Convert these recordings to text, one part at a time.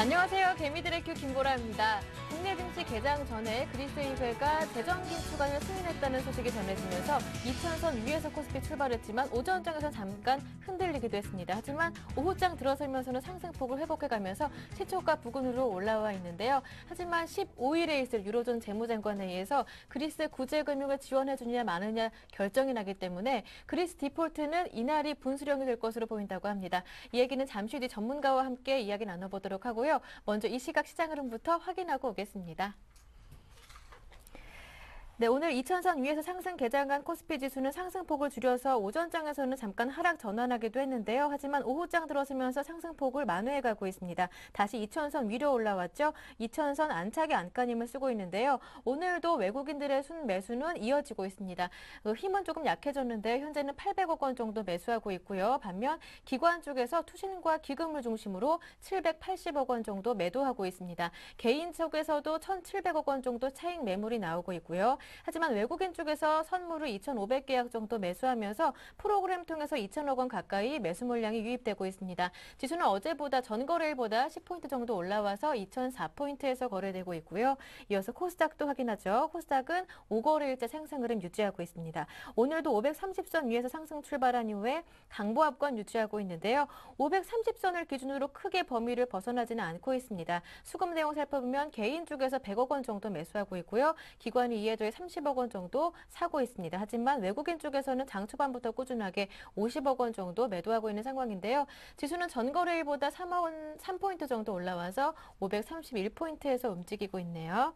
안녕하세요. 개미들의 큐 김보라입니다. 국내 증시 개장 전에 그리스 의회가 재정 긴축안을 승인했다는 소식이 전해지면서 2,000선 위에서 코스피 출발했지만 오전장에서 잠깐 흔들리기도 했습니다. 하지만 오후장 들어서면서는 상승폭을 회복해가면서 시초가 부근으로 올라와 있는데요. 하지만 15일에 있을 유로존 재무장관회의에서 그리스 구제금융을 지원해주냐 마느냐 결정이 나기 때문에 그리스 디폴트는 이날이 분수령이 될 것으로 보인다고 합니다. 이 얘기는 잠시 뒤 전문가와 함께 이야기 나눠보도록 하고요. 먼저 이 시각 시장 흐름부터 확인하고 오겠습니다. 네, 오늘 2,000선 위에서 상승 개장한 코스피 지수는 상승폭을 줄여서 오전장에서는 잠깐 하락 전환하기도 했는데요. 하지만 오후장 들어서면서 상승폭을 만회해가고 있습니다. 다시 2,000선 위로 올라왔죠. 2,000선 안착의 안간힘을 쓰고 있는데요. 오늘도 외국인들의 순매수는 이어지고 있습니다. 힘은 조금 약해졌는데 현재는 800억 원 정도 매수하고 있고요. 반면 기관 쪽에서 투신과 기금을 중심으로 780억 원 정도 매도하고 있습니다. 개인 쪽에서도 1,700억 원 정도 차익 매물이 나오고 있고요. 하지만 외국인 쪽에서 선물을 2,500계약 정도 매수하면서 프로그램 통해서 2,000억 원 가까이 매수 물량이 유입되고 있습니다. 지수는 어제보다 전거래일보다 10포인트 정도 올라와서 2,004포인트에서 거래되고 있고요. 이어서 코스닥도 확인하죠. 코스닥은 5거래일째 상승 흐름 유지하고 있습니다. 오늘도 530선 위에서 상승 출발한 이후에 강보합권 유지하고 있는데요. 530선을 기준으로 크게 범위를 벗어나지는 않고 있습니다. 수급 내용 살펴보면 개인 쪽에서 100억 원 정도 매수하고 있고요. 기관이 이에 더해 30억 원 정도 사고 있습니다. 하지만 외국인 쪽에서는 장 초반부터 꾸준하게 50억 원 정도 매도하고 있는 상황인데요. 지수는 전거래일보다 3포인트 정도 올라와서 531포인트에서 움직이고 있네요.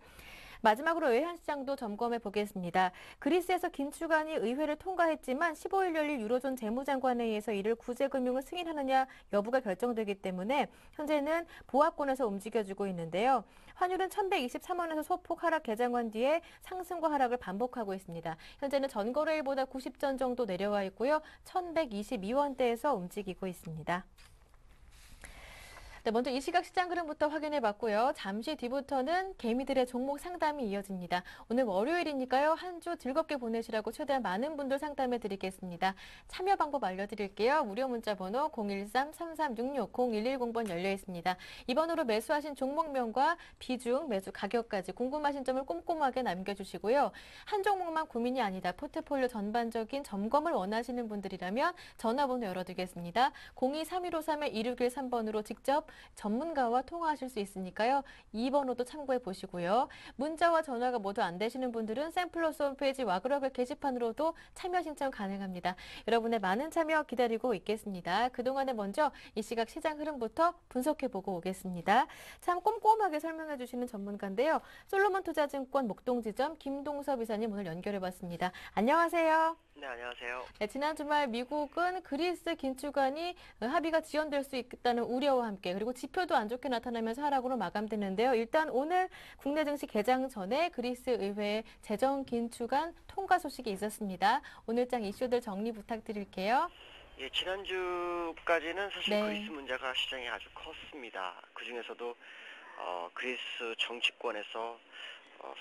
마지막으로 외환시장도 점검해 보겠습니다. 그리스에서 긴축안이 의회를 통과했지만 15일 열릴 유로존 재무장관회의에서 이를 구제금융을 승인하느냐 여부가 결정되기 때문에 현재는 보합권에서 움직여주고 있는데요. 환율은 1,123원에서 소폭 하락 개장한 뒤에 상승과 하락을 반복하고 있습니다. 현재는 전거래일보다 90전 정도 내려와 있고요. 1,122원대에서 움직이고 있습니다. 네, 먼저 이 시각 시장 흐름부터 확인해 봤고요. 잠시 뒤부터는 개미들의 종목 상담이 이어집니다. 오늘 월요일이니까요. 한 주 즐겁게 보내시라고 최대한 많은 분들 상담해 드리겠습니다. 참여 방법 알려드릴게요. 무료 문자 번호 013-3366-0110번 열려 있습니다. 이 번호로 매수하신 종목명과 비중, 매수 가격까지 궁금하신 점을 꼼꼼하게 남겨주시고요. 한 종목만 고민이 아니다. 포트폴리오 전반적인 점검을 원하시는 분들이라면 전화번호 열어두겠습니다. 02-3153-2613번으로 직접 전문가와 통화하실 수 있으니까요. 2번호도 참고해 보시고요. 문자와 전화가 모두 안 되시는 분들은 샘플러스 홈페이지 와그러글 게시판으로도 참여 신청 가능합니다. 여러분의 많은 참여 기다리고 있겠습니다. 그동안에 먼저 이 시각 시장 흐름부터 분석해보고 오겠습니다. 참 꼼꼼하게 설명해 주시는 전문가인데요. 솔로몬 투자증권 목동지점 김동섭 이사님 오늘 연결해봤습니다. 안녕하세요. 네, 안녕하세요. 네, 지난 주말 미국은 그리스 긴축안이 합의가 지연될 수 있다는 우려와 함께 그리고 지표도 안 좋게 나타나면서 하락으로 마감됐는데요. 일단 오늘 국내 증시 개장 전에 그리스 의회 재정 긴축안 통과 소식이 있었습니다. 오늘장 이슈들 정리 부탁드릴게요. 예, 지난주까지는 사실 네. 그리스 문제가 시장에 아주 컸습니다. 그중에서도 그리스 정치권에서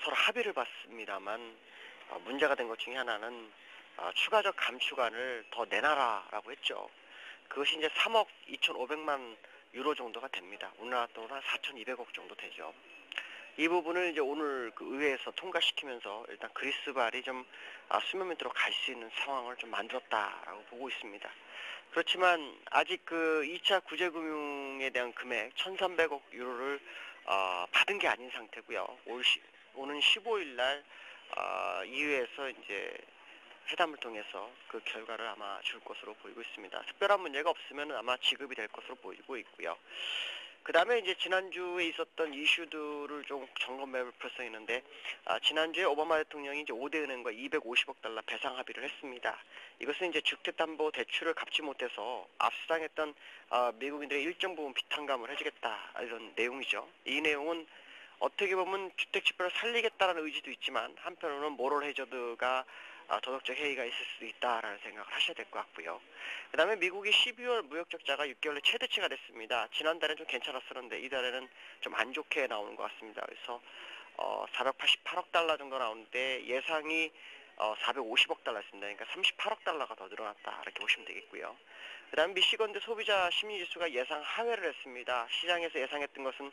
서로 합의를 봤습니다만 문제가 된 것 중에 하나는 추가적 감축안을 더 내놔라라고 했죠. 그것이 이제 3억 2,500만 유로 정도가 됩니다. 우리나라 돈으로 한 4,200억 정도 되죠. 이 부분을 이제 오늘 그 의회에서 통과시키면서 일단 그리스 발이 좀 수면 밑으로 갈 수 있는 상황을 좀 만들었다라고 보고 있습니다. 그렇지만 아직 그 2차 구제금융에 대한 금액 1,300억 유로를 받은 게 아닌 상태고요. 오는 15일 날 EU에서 이제 회담을 통해서 그 결과를 아마 줄 것으로 보이고 있습니다. 특별한 문제가 없으면 아마 지급이 될 것으로 보이고 있고요. 그 다음에 이제 지난주에 있었던 이슈들을 좀 점검해 볼 필요성이 있는데, 지난주에 오바마 대통령이 이제 5대 은행과 250억 달러 배상 합의를 했습니다. 이것은 이제 주택담보 대출을 갚지 못해서 압수당했던 미국인들의 일정 부분 비탄감을 해주겠다 이런 내용이죠. 이 내용은 어떻게 보면 주택 지표를 살리겠다는 의지도 있지만 한편으로는 모럴 해저드가 도덕적 해이가 있을 수도 있다라는 생각을 하셔야 될 것 같고요. 그 다음에 미국이 12월 무역 적자가 6개월에 최대치가 됐습니다. 지난달에는 좀 괜찮았었는데 이달에는 좀 안 좋게 나오는 것 같습니다. 그래서 488억 달러 정도 나오는데 예상이 450억 달러였습니다. 그러니까 38억 달러가 더 늘어났다 이렇게 보시면 되겠고요. 그 다음 미시건대 소비자 심리지수가 예상 하회를 했습니다. 시장에서 예상했던 것은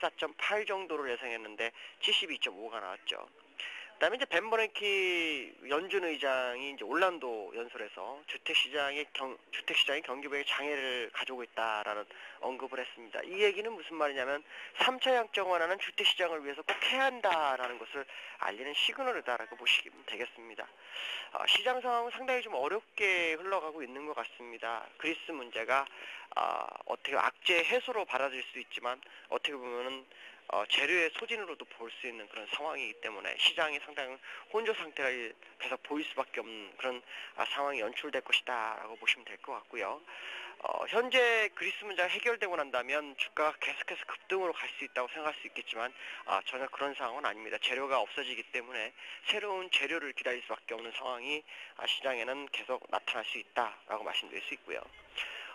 74.8 정도를 예상했는데 72.5가 나왔죠. 그다음에 이제 벤 버냉키 연준 의장이 이제 올란도 연설에서 주택시장의 경기 부양에 장애를 가져오고 있다라는 언급을 했습니다. 이 얘기는 무슨 말이냐면 3차 양적 완화는 주택시장을 위해서 꼭 해야 한다라는 것을 알리는 시그널이다라고 보시면 되겠습니다. 시장 상황은 상당히 좀 어렵게 흘러가고 있는 것 같습니다. 그리스 문제가 어떻게 악재 해소로 받아들일 수 있지만 어떻게 보면은 재료의 소진으로도 볼 수 있는 그런 상황이기 때문에 시장이 상당히 혼조 상태가 계속 보일 수밖에 없는 그런 상황이 연출될 것이다 라고 보시면 될 것 같고요. 현재 그리스 문제가 해결되고 난다면 주가가 계속해서 급등으로 갈 수 있다고 생각할 수 있겠지만 전혀 그런 상황은 아닙니다. 재료가 없어지기 때문에 새로운 재료를 기다릴 수밖에 없는 상황이 시장에는 계속 나타날 수 있다라고 말씀드릴 수 있고요.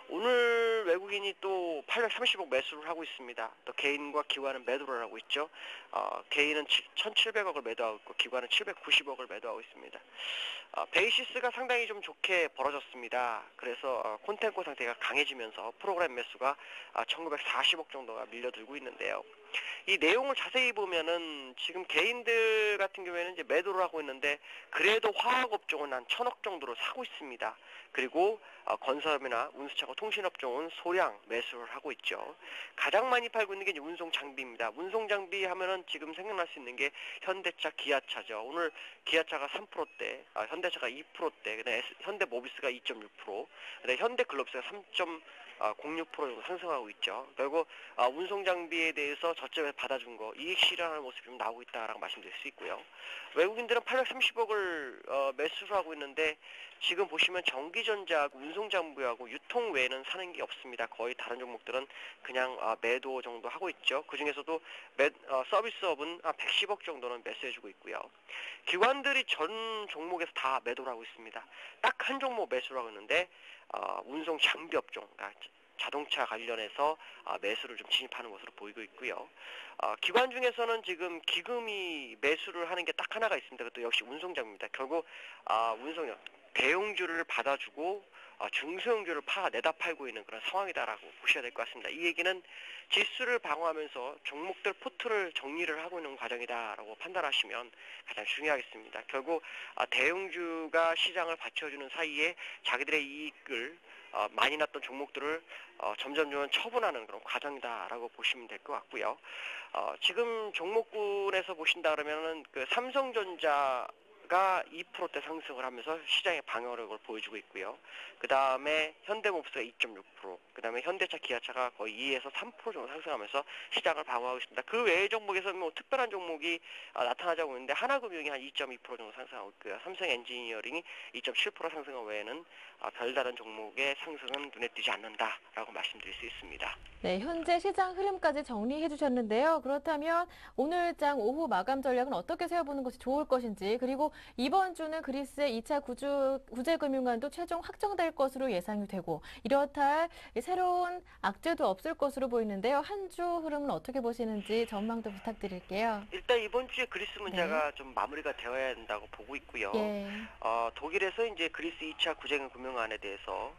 오늘 외국인이 또 830억 매수를 하고 있습니다. 또 개인과 기관은 매도를 하고 있죠. 개인은 1,700억을 매도하고 있고 기관은 790억을 매도하고 있습니다. 베이시스가 상당히 좀 좋게 벌어졌습니다. 그래서 콘텐코 상태가 강해지면서 프로그램 매수가 1940억 정도가 밀려들고 있는데요. 이 내용을 자세히 보면은 지금 개인들 같은 경우에는 이제 매도를 하고 있는데 그래도 화학업종은 한 1,000억 정도로 사고 있습니다. 그리고 건설업이나 운수차고 통신업종은 소량 매수를 하고 있죠. 가장 많이 팔고 있는 게 이제 운송장비입니다. 운송장비 하면은 지금 생각날 수 있는 게 현대차, 기아차죠. 오늘 기아차가 3%대, 현대차가 2%대, 그다음에 현대모비스가 2.6%, 그다음에 현대글로비스가 0.06% 정도 상승하고 있죠. 결국 운송장비에 대해서 저점에서 받아준 거 이익 실현하는 모습이 좀 나오고 있다라고 말씀드릴 수 있고요. 외국인들은 830억을 매수를 하고 있는데 지금 보시면 전기전자하고 운송장비하고 유통 외에는 사는 게 없습니다. 거의 다른 종목들은 그냥 매도 정도 하고 있죠. 그 중에서도 서비스업은 110억 정도는 매수해주고 있고요. 기관들이 전 종목에서 다 매도를 하고 있습니다. 딱 한 종목 매수를 하고 있는데 운송장비업종, 자동차 관련해서 매수를 좀 진입하는 것으로 보이고 있고요. 기관 중에서는 지금 기금이 매수를 하는 게 딱 하나가 있습니다. 그것도 역시 운송장비입니다. 결국 대용주를 받아주고 중소형주를 내다 팔고 있는 그런 상황이다라고 보셔야 될 것 같습니다. 이 얘기는 지수를 방어하면서 종목들 포트를 정리를 하고 있는 과정이다라고 판단하시면 가장 중요하겠습니다. 결국 대형주가 시장을 받쳐주는 사이에 자기들의 이익을 많이 났던 종목들을 점점 처분하는 그런 과정이다라고 보시면 될 것 같고요. 지금 종목군에서 보신다 그러면은 그 삼성전자가 2%대 상승을 하면서 시장의 방어력을 보여주고 있고요. 그 다음에 현대모비스가 2.6%, 그 다음에 현대차, 기아차가 거의 2에서 3% 정도 상승하면서 시장을 방어하고 있습니다. 그 외의 종목에서는 뭐 특별한 종목이 나타나지 않고 있는데 하나금융이 한 2.2% 정도 상승하고 있고요. 삼성엔지니어링이 2.7% 상승한 외에는 별다른 종목의 상승은 눈에 띄지 않는다라고 말씀드릴 수 있습니다. 네, 현재 시장 흐름까지 정리해 주셨는데요. 그렇다면 오늘장 오후 마감 전략은 어떻게 세워보는 것이 좋을 것인지, 그리고 이번 주는 그리스의 2차 구제금융안도 최종 확정될 것으로 예상이 되고, 이렇다 할 새로운 악재도 없을 것으로 보이는데요. 한 주 흐름은 어떻게 보시는지 전망도 부탁드릴게요. 일단 이번 주에 그리스 문제가 좀 마무리가 되어야 한다고 보고 있고요. 예. 독일에서 이제 그리스 2차 구제금융안에 대해서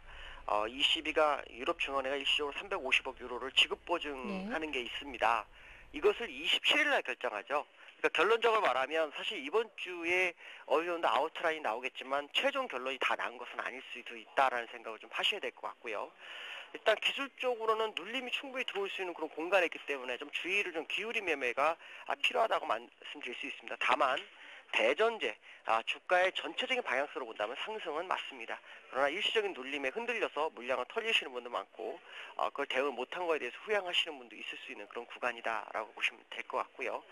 ECB가 유럽중앙회가 일시적으로 350억 유로를 지급 보증하는 게 있습니다. 이것을 27일 날 결정하죠. 그러니까 결론적으로 말하면 사실 이번 주에 어느 정도 아웃라인이 나오겠지만 최종 결론이 다 난 것은 아닐 수도 있다라는 생각을 좀 하셔야 될 것 같고요. 일단 기술적으로는 눌림이 충분히 들어올 수 있는 그런 공간이 있기 때문에 좀 주의를 좀 기울인 매매가 필요하다고 말씀드릴 수 있습니다. 다만 대전제, 주가의 전체적인 방향성으로 본다면 상승은 맞습니다. 그러나 일시적인 눌림에 흔들려서 물량을 털리시는 분도 많고 그걸 대응 못한 거에 대해서 후회하시는 분도 있을 수 있는 그런 구간이다라고 보시면 될 것 같고요.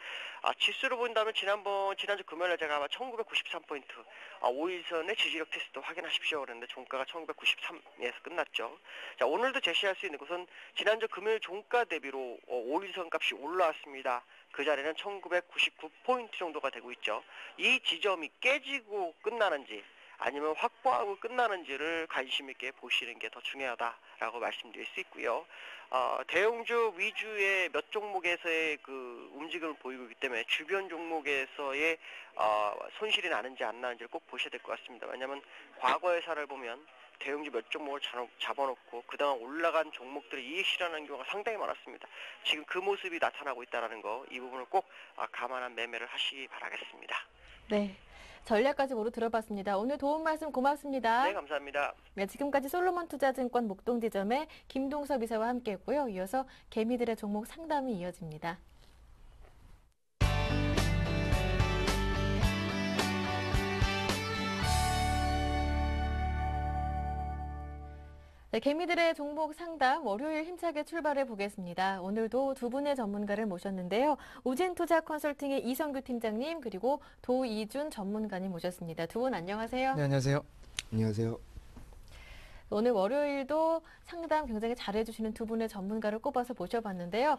지수로 본다면 지난주 금요일에 제가 아마 1993포인트 5일선의 지지력 테스트 확인하십시오 그랬는데 종가가 1993에서 끝났죠. 자, 오늘도 제시할 수 있는 것은 지난주 금요일 종가 대비로 5일선 값이 올라왔습니다. 그 자리는 1999포인트 정도가 되고 있죠. 이 지점이 깨지고 끝나는지 아니면 확보하고 끝나는지를 관심 있게 보시는 게 더 중요하다라고 말씀드릴 수 있고요. 대형주 위주의 몇 종목에서의 그 움직임을 보이고 있기 때문에 주변 종목에서의 손실이 나는지 안 나는지를 꼭 보셔야 될 것 같습니다. 왜냐하면 과거의 사를 보면 대형주 몇 종목을 잡아놓고 그동안 올라간 종목들이 이익 실현하는 경우가 상당히 많았습니다. 지금 그 모습이 나타나고 있다는 거, 이 부분을 꼭 감안한 매매를 하시기 바라겠습니다. 네. 전략까지 모두 들어봤습니다. 오늘 도움 말씀 고맙습니다. 네, 감사합니다. 네, 지금까지 솔로몬 투자증권 목동지점의 김동섭 이사와 함께했고요. 이어서 개미들의 종목 상담이 이어집니다. 네, 개미들의 종목 상담 월요일 힘차게 출발해 보겠습니다. 오늘도 두 분의 전문가를 모셨는데요. 우진투자 컨설팅의 이성규 팀장님 그리고 도이준 전문가님 모셨습니다. 두 분 안녕하세요. 네, 안녕하세요. 안녕하세요. 오늘 월요일도 상담 굉장히 잘해주시는 두 분의 전문가를 꼽아서 모셔봤는데요.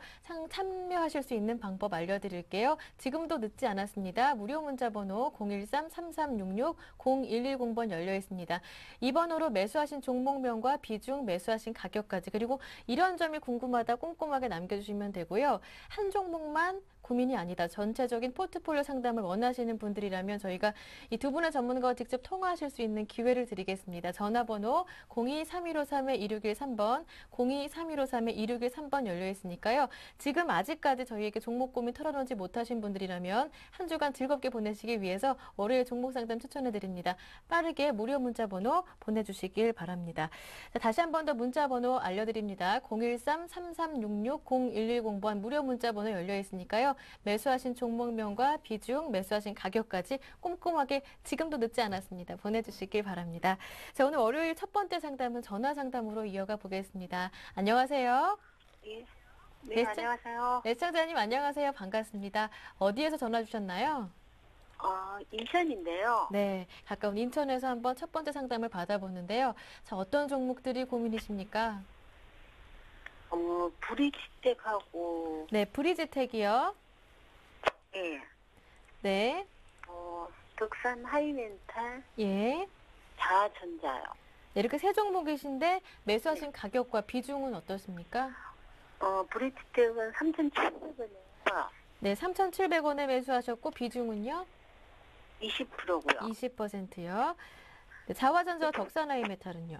참여하실 수 있는 방법 알려드릴게요. 지금도 늦지 않았습니다. 무료 문자번호 013-3366-0110번 열려 있습니다. 이 번호로 매수하신 종목명과 비중, 매수하신 가격까지 그리고 이런 점이 궁금하다 꼼꼼하게 남겨주시면 되고요. 한 종목만 고민이 아니다. 전체적인 포트폴리오 상담을 원하시는 분들이라면 저희가 이 두 분의 전문가와 직접 통화하실 수 있는 기회를 드리겠습니다. 전화번호 02-3153-2613번, 02-3153-2613번 열려 있으니까요. 지금 아직까지 저희에게 종목 고민 털어놓지 못하신 분들이라면 한 주간 즐겁게 보내시기 위해서 월요일 종목 상담 추천해 드립니다. 빠르게 무료 문자 번호 보내주시길 바랍니다. 자, 다시 한 번 더 문자 번호 알려드립니다. 013-3366-0110번 무료 문자 번호 열려 있으니까요. 매수하신 종목명과 비중, 매수하신 가격까지 꼼꼼하게 지금도 늦지 않았습니다. 보내주시길 바랍니다. 자, 오늘 월요일 첫 번째 상담은 전화 상담으로 이어가 보겠습니다. 안녕하세요. 네, 네, 안녕하세요. 네, 시청자님 안녕하세요. 반갑습니다. 어디에서 전화 주셨나요? 인천인데요. 네, 가까운 인천에서 한번 첫 번째 상담을 받아보는데요. 자, 어떤 종목들이 고민이십니까? 브리지텍하고, 네, 브리지텍이요. 예, 네, 덕산 하이멘탈, 예. 자전자요. 네, 이렇게 세 종목이신데 매수하신 가격과 비중은 어떻습니까? 브리지텍은 3,700원이에요. 네, 3,700원에 매수하셨고 비중은요? 20%고요. 20%요. 네, 자화전자와 덕산하이메탈은요?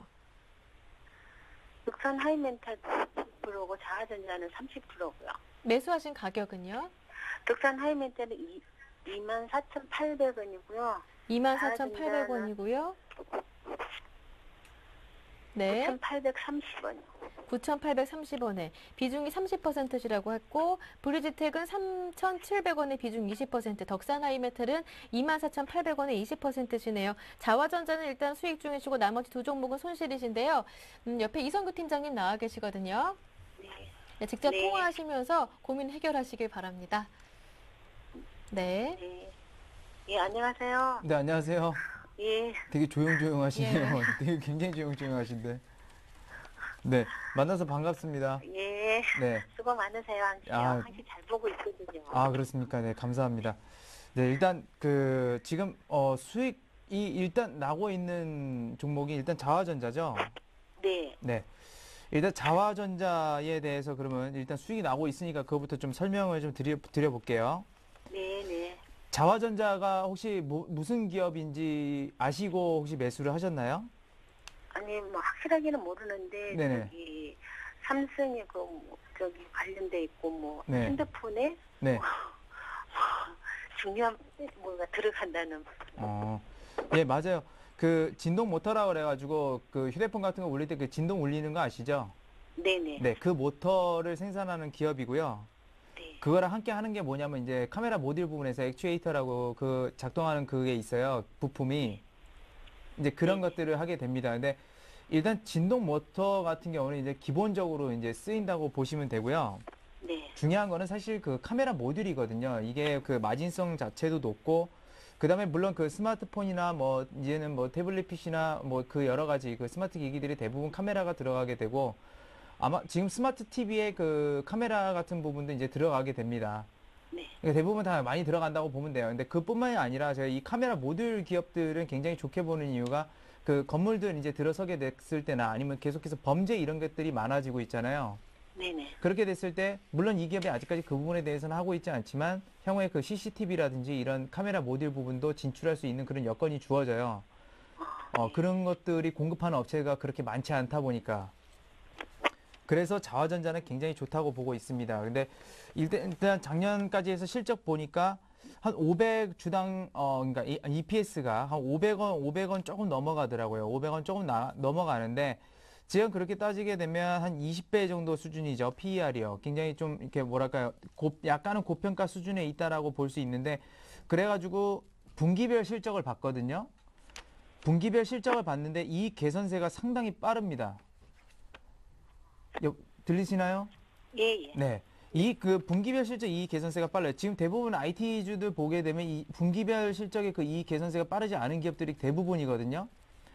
덕산 하이멘탈 20%고 자전자는 30%고요. 매수하신 가격은요? 덕산 하이멘탈은 24,800원이고요. 24,800원이고요. 네, 9,830원이요. 9,830원에 비중이 30%시라고 했고 브리지텍은 3,700원에 비중 20%, 덕산하이메탈은 24,800원에 20%시네요. 자화전자는 일단 수익 중이시고 나머지 두 종목은 손실이신데요. 옆에 이성규 팀장님 나와 계시거든요. 네. 네, 직접 네. 통화하시면서 고민 해결하시길 바랍니다. 네. 네. 예, 안녕하세요. 네, 안녕하세요. 예, 되게 조용조용하시네요. 되게 굉장히 조용조용하신데. 네, 만나서 반갑습니다. 예. 네. 수고 많으세요, 항시요. 아. 항시 잘 보고 있거든요. 아, 그렇습니까? 네, 감사합니다. 네, 일단 지금 수익이 일단 나고 있는 종목이 일단 자화전자죠. 네. 네. 일단 자화전자에 대해서 그러면 일단 수익이 나고 있으니까 그거부터 좀 설명을 좀 드려볼게요. 네, 네. 자화전자가 혹시 무슨 기업인지 아시고 혹시 매수를 하셨나요? 아니, 뭐, 확실하게는 모르는데, 네네. 저기, 삼성이 저기 관련돼 있고, 뭐, 네. 핸드폰에 네. 중요한 뭐가 들어간다는. 예, 맞아요. 그 진동 모터라 그래가지고 그 휴대폰 같은 거 울릴 때 그 진동 울리는 거 아시죠? 네네. 네, 그 모터를 생산하는 기업이고요. 네. 그거랑 함께 하는 게 뭐냐면 이제 카메라 모듈 부분에서 액추에이터라고 그 작동하는 그게 있어요. 부품이. 이제 그런 것들을 하게 됩니다. 근데 일단 진동 모터 같은 경우는 이제 기본적으로 이제 쓰인다고 보시면 되고요. 네. 중요한 거는 사실 그 카메라 모듈이거든요. 이게 그 마진성 자체도 높고, 그 다음에 물론 그 스마트폰이나 뭐 이제는 뭐 태블릿 PC나 뭐 그 여러 가지 그 스마트 기기들이 대부분 카메라가 들어가게 되고, 아마 지금 스마트 TV에 그 카메라 같은 부분도 이제 들어가게 됩니다. 네. 그러니까 대부분 다 많이 들어간다고 보면 돼요. 근데 그뿐만이 아니라 제가 이 카메라 모듈 기업들은 굉장히 좋게 보는 이유가 그 건물들 이제 들어서게 됐을 때나 아니면 계속해서 범죄 이런 것들이 많아지고 있잖아요. 네네. 그렇게 됐을 때 물론 이 기업이 아직까지 그 부분에 대해서는 하고 있지 않지만 향후에 그 CCTV라든지 이런 카메라 모듈 부분도 진출할 수 있는 그런 여건이 주어져요. 그런 것들이 공급하는 업체가 그렇게 많지 않다 보니까 그래서 자화전자는 굉장히 좋다고 보고 있습니다. 근데 일단 작년까지 해서 실적 보니까 한 500주당 그러니까 EPS가 한 500원 조금 넘어가더라고요. 500원 조금 넘어가는데 지금 그렇게 따지게 되면 한 20배 정도 수준이죠. PER이요. 굉장히 좀 이렇게 뭐랄까요. 약간은 고평가 수준에 있다라고 볼 수 있는데 그래가지고 분기별 실적을 봤거든요. 분기별 실적을 봤는데 이 개선세가 상당히 빠릅니다. 들리시나요? 예, 예. 네. 이 그 분기별 실적 이익 개선세가 빨라요. 지금 대부분 IT주들 보게 되면 이 분기별 실적의 그 이익 개선세가 빠르지 않은 기업들이 대부분이거든요.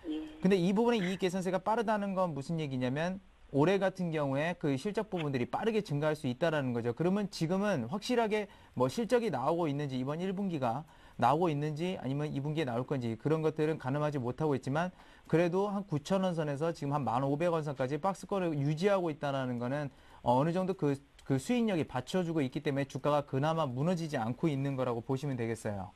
예. 근데 이 부분의 이익 개선세가 빠르다는 건 무슨 얘기냐면 올해 같은 경우에 그 실적 부분들이 빠르게 증가할 수 있다라는 거죠. 그러면 지금은 확실하게 뭐 실적이 나오고 있는지 이번 1분기가 나오고 있는지 아니면 2분기에 나올 건지 그런 것들은 가늠하지 못하고 있지만 그래도 한 9,000원 선에서 지금 한 1,500원 선까지 박스권을 유지하고 있다는 거는 어느 정도 그 수익력이 받쳐주고 있기 때문에 주가가 그나마 무너지지 않고 있는 거라고 보시면 되겠어요.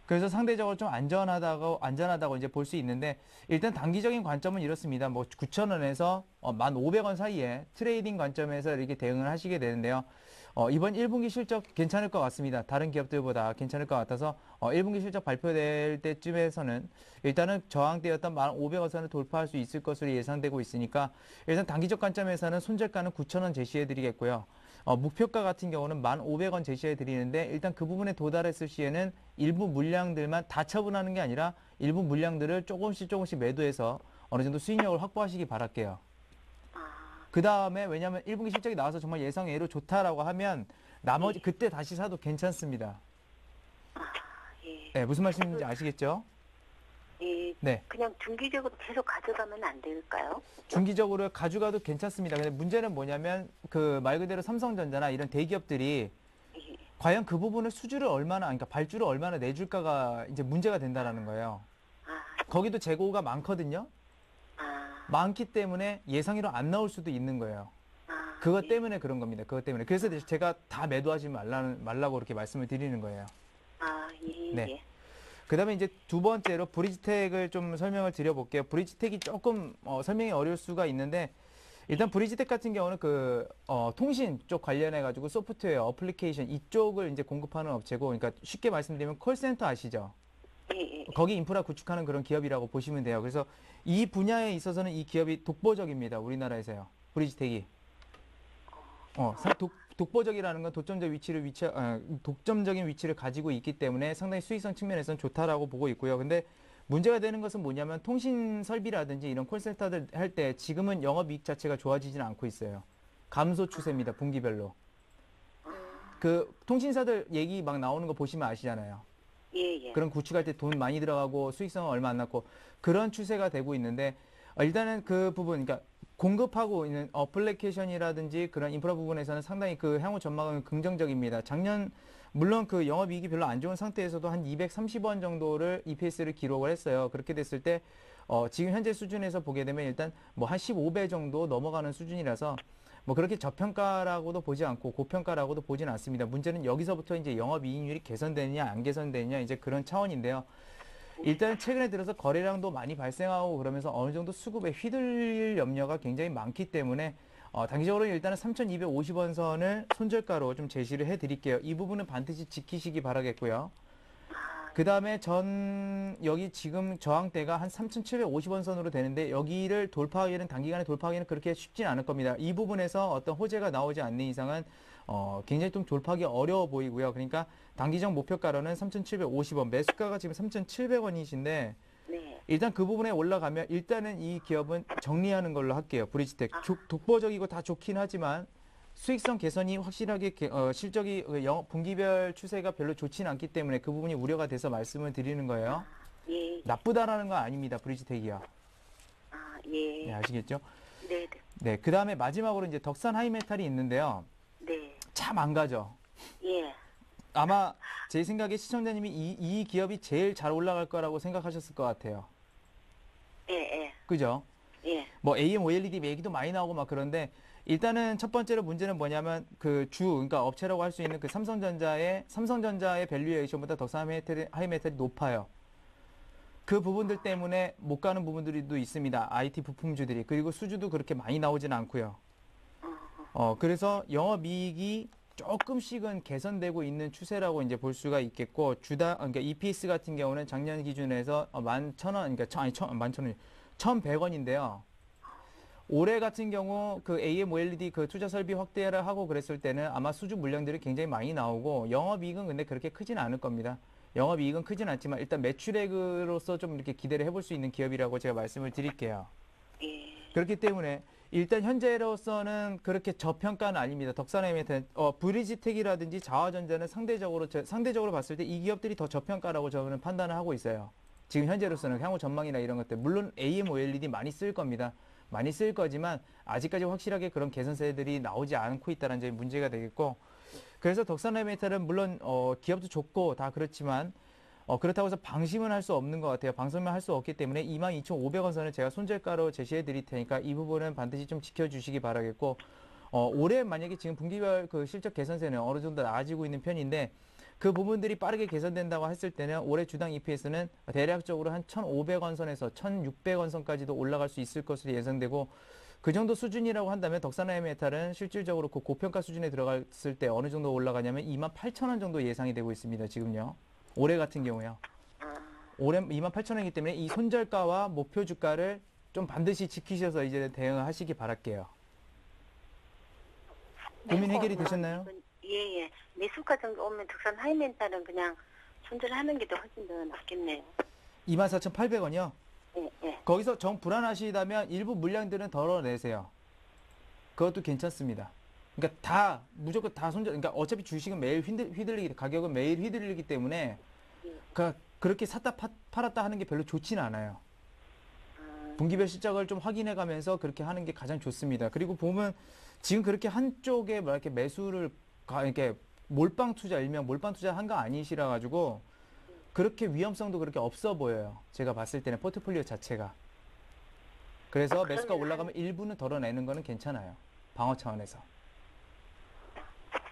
그래서 상대적으로 좀 안전하다고 이제 볼 수 있는데 일단 단기적인 관점은 이렇습니다. 뭐 9,000원에서 1,500원 사이에 트레이딩 관점에서 이렇게 대응을 하시게 되는데요. 이번 1분기 실적 괜찮을 것 같습니다. 다른 기업들보다 괜찮을 것 같아서 1분기 실적 발표될 때쯤에서는 일단은 저항대였던 1,500원 선을 돌파할 수 있을 것으로 예상되고 있으니까 일단 단기적 관점에서는 손절가는 9,000원 제시해 드리겠고요. 목표가 같은 경우는 1,500원 제시해 드리는데 일단 그 부분에 도달했을 시에는 일부 물량들만 다 처분하는 게 아니라 일부 물량들을 조금씩 매도해서 어느 정도 수익력을 확보하시기 바랄게요. 그 다음에 왜냐하면 1분기 실적이 나와서 정말 예상외로 좋다라고 하면 나머지 그때 다시 사도 괜찮습니다. 예. 네, 무슨 말씀인지 아시겠죠? 예. 네. 그냥 중기적으로 계속 가져가면 안 될까요? 중기적으로 가져가도 괜찮습니다. 근데 문제는 뭐냐면 그 말 그대로 삼성전자나 이런 대기업들이 예. 과연 그 부분을 그러니까 발주를 얼마나 내줄까가 이제 문제가 된다라는 거예요. 거기도 재고가 많거든요. 많기 때문에 예상외로 안 나올 수도 있는 거예요. 그것 예. 때문에 그런 겁니다. 그것 때문에. 그래서 제가 다 매도하지 말라고 그렇게 말씀을 드리는 거예요. 예. 네. 예. 그 다음에 이제 두 번째로 브리지텍을 좀 설명을 드려볼게요. 브리지텍이 조금 설명이 어려울 수가 있는데 일단 브리지텍 같은 경우는 통신 쪽 관련해가지고 소프트웨어, 어플리케이션 이쪽을 이제 공급하는 업체고 그러니까 쉽게 말씀드리면 콜센터 아시죠? 예. 거기 인프라 구축하는 그런 기업이라고 보시면 돼요. 그래서 이 분야에 있어서는 이 기업이 독보적입니다. 우리나라에서요. 브리지텍이. 독보적이라는 건 독점적인 위치를 가지고 있기 때문에 상당히 수익성 측면에서는 좋다라고 보고 있고요. 근데 문제가 되는 것은 뭐냐면 통신 설비라든지 이런 콜센터들 할 때 지금은 영업이익 자체가 좋아지지는 않고 있어요. 감소 추세입니다. 분기별로. 그 통신사들 얘기 막 나오는 거 보시면 아시잖아요. 예. 그런 구축할 때 돈 많이 들어가고 수익성은 얼마 안 났고 그런 추세가 되고 있는데 일단은 그 부분 그러니까 공급하고 있는 어플리케이션이라든지 그런 인프라 부분에서는 상당히 그 향후 전망은 긍정적입니다. 작년 물론 그 영업이익이 별로 안 좋은 상태에서도 한 230원 정도를 EPS를 기록을 했어요. 그렇게 됐을 때 지금 현재 수준에서 보게 되면 일단 뭐 한 15배 정도 넘어가는 수준이라서 뭐 그렇게 저평가라고도 보지 않고 고평가라고도 보지는 않습니다. 문제는 여기서부터 이제 영업이익률이 개선되느냐 안 개선되느냐 이제 그런 차원인데요. 일단 최근에 들어서 거래량도 많이 발생하고 그러면서 어느 정도 수급에 휘둘릴 염려가 굉장히 많기 때문에 단기적으로 일단은 3,250원 선을 손절가로 좀 제시를 해드릴게요. 이 부분은 반드시 지키시기 바라겠고요. 그 다음에 여기 지금 저항대가 한 3,750원 선으로 되는데 여기를 단기간에 돌파하기는 그렇게 쉽진 않을 겁니다. 이 부분에서 어떤 호재가 나오지 않는 이상은 굉장히 좀 돌파하기 어려워 보이고요. 그러니까 단기적 목표가로는 3,750원, 매수가가 지금 3,700원이신데 네. 일단 그 부분에 올라가면 일단은 이 기업은 정리하는 걸로 할게요. 브리지텍. 독보적이고 다 좋긴 하지만 수익성 개선이 확실하게 실적이 분기별 추세가 별로 좋지는 않기 때문에 그 부분이 우려가 돼서 말씀을 드리는 거예요. 예. 나쁘다라는 건 아닙니다. 브리지텍이요. 예. 네, 아시겠죠? 네. 네, 그 다음에 마지막으로 이제 덕산 하이메탈이 있는데요. 네. 참 안 가죠. 예. 아마 제 생각에 시청자님이 이 기업이 제일 잘 올라갈 거라고 생각하셨을 것 같아요. 예, 예. 그죠? 예. 뭐 AM, OLED 얘기도 많이 나오고 막 그런데 일단은 첫 번째로 문제는 뭐냐면 그러니까 업체라고 할 수 있는 그 삼성전자의 밸류에이션보다 덕산 하이메탈이 높아요. 그 부분들 때문에 못 가는 부분들도 있습니다. IT 부품주들이. 그리고 수주도 그렇게 많이 나오진 않고요. 그래서 영업이익이 조금씩은 개선되고 있는 추세라고 이제 볼 수가 있겠고, 그러니까 EPS 같은 경우는 작년 기준에서 11,000원, 그러니까 1,100원인데요. 올해 같은 경우 그 AM OLED 그 투자 설비 확대를 하고 그랬을 때는 아마 수주 물량들이 굉장히 많이 나오고 영업이익은 근데 그렇게 크진 않을 겁니다. 영업이익은 크진 않지만 일단 매출액으로서 좀 이렇게 기대를 해볼 수 있는 기업이라고 제가 말씀을 드릴게요. 예. 그렇기 때문에 일단 현재로서는 그렇게 저평가는 아닙니다. 덕산에이메탈, 브리지텍이라든지 자화전자는 상대적으로 봤을 때 이 기업들이 더 저평가라고 저는 판단을 하고 있어요. 지금 현재로서는 향후 전망이나 이런 것들, 물론 AM OLED 많이 쓸 겁니다. 많이 쓸 거지만 아직까지 확실하게 그런 개선세들이 나오지 않고 있다는 점이 문제가 되겠고, 그래서 덕산에이메탈은 물론 기업도 좋고 다 그렇지만 그렇다고 해서 방심은 할 수 없는 것 같아요. 방심을 할 수 없기 때문에 22,500원 선을 제가 손절가로 제시해 드릴 테니까 이 부분은 반드시 좀 지켜주시기 바라겠고, 올해 만약에 지금 분기별 그 실적 개선세는 어느 정도 나아지고 있는 편인데 그 부분들이 빠르게 개선된다고 했을 때는 올해 주당 EPS는 대략적으로 한 1,500원 선에서 1,600원 선까지도 올라갈 수 있을 것으로 예상되고, 그 정도 수준이라고 한다면 덕산하이메탈은 실질적으로 그 고평가 수준에 들어갔을 때 어느 정도 올라가냐면 28,000원 정도 예상이 되고 있습니다. 지금요. 올해 같은 경우요. 올해 28,000원이기 때문에 이 손절가와 목표 주가를 좀 반드시 지키셔서 이제 대응을 하시기 바랄게요. 고민 해결이 되셨나요? 예, 예. 매수가 정도 오면 덕산 하이멘탈은 그냥 손절하는 게 더 훨씬 더 낫겠네요. 24,800원이요? 예, 예. 거기서 정 불안하시다면 일부 물량들은 덜어내세요. 그것도 괜찮습니다. 그러니까 무조건 다 손절, 그러니까 어차피 주식은 매일 가격은 매일 휘둘리기 때문에 그렇게 샀다 팔았다 하는 게 별로 좋지는 않아요. 분기별 실적을 좀 확인해 가면서 그렇게 하는 게 가장 좋습니다. 그리고 보면 지금 그렇게 한쪽에 뭐 이렇게 매수를 이렇게 일명 몰빵 투자 한 거 아니시라 가지고 그렇게 위험성도 그렇게 없어 보여요. 제가 봤을 때는 포트폴리오 자체가. 그래서 매수가 올라가면 일부는 덜어내는 거는 괜찮아요. 방어 차원에서.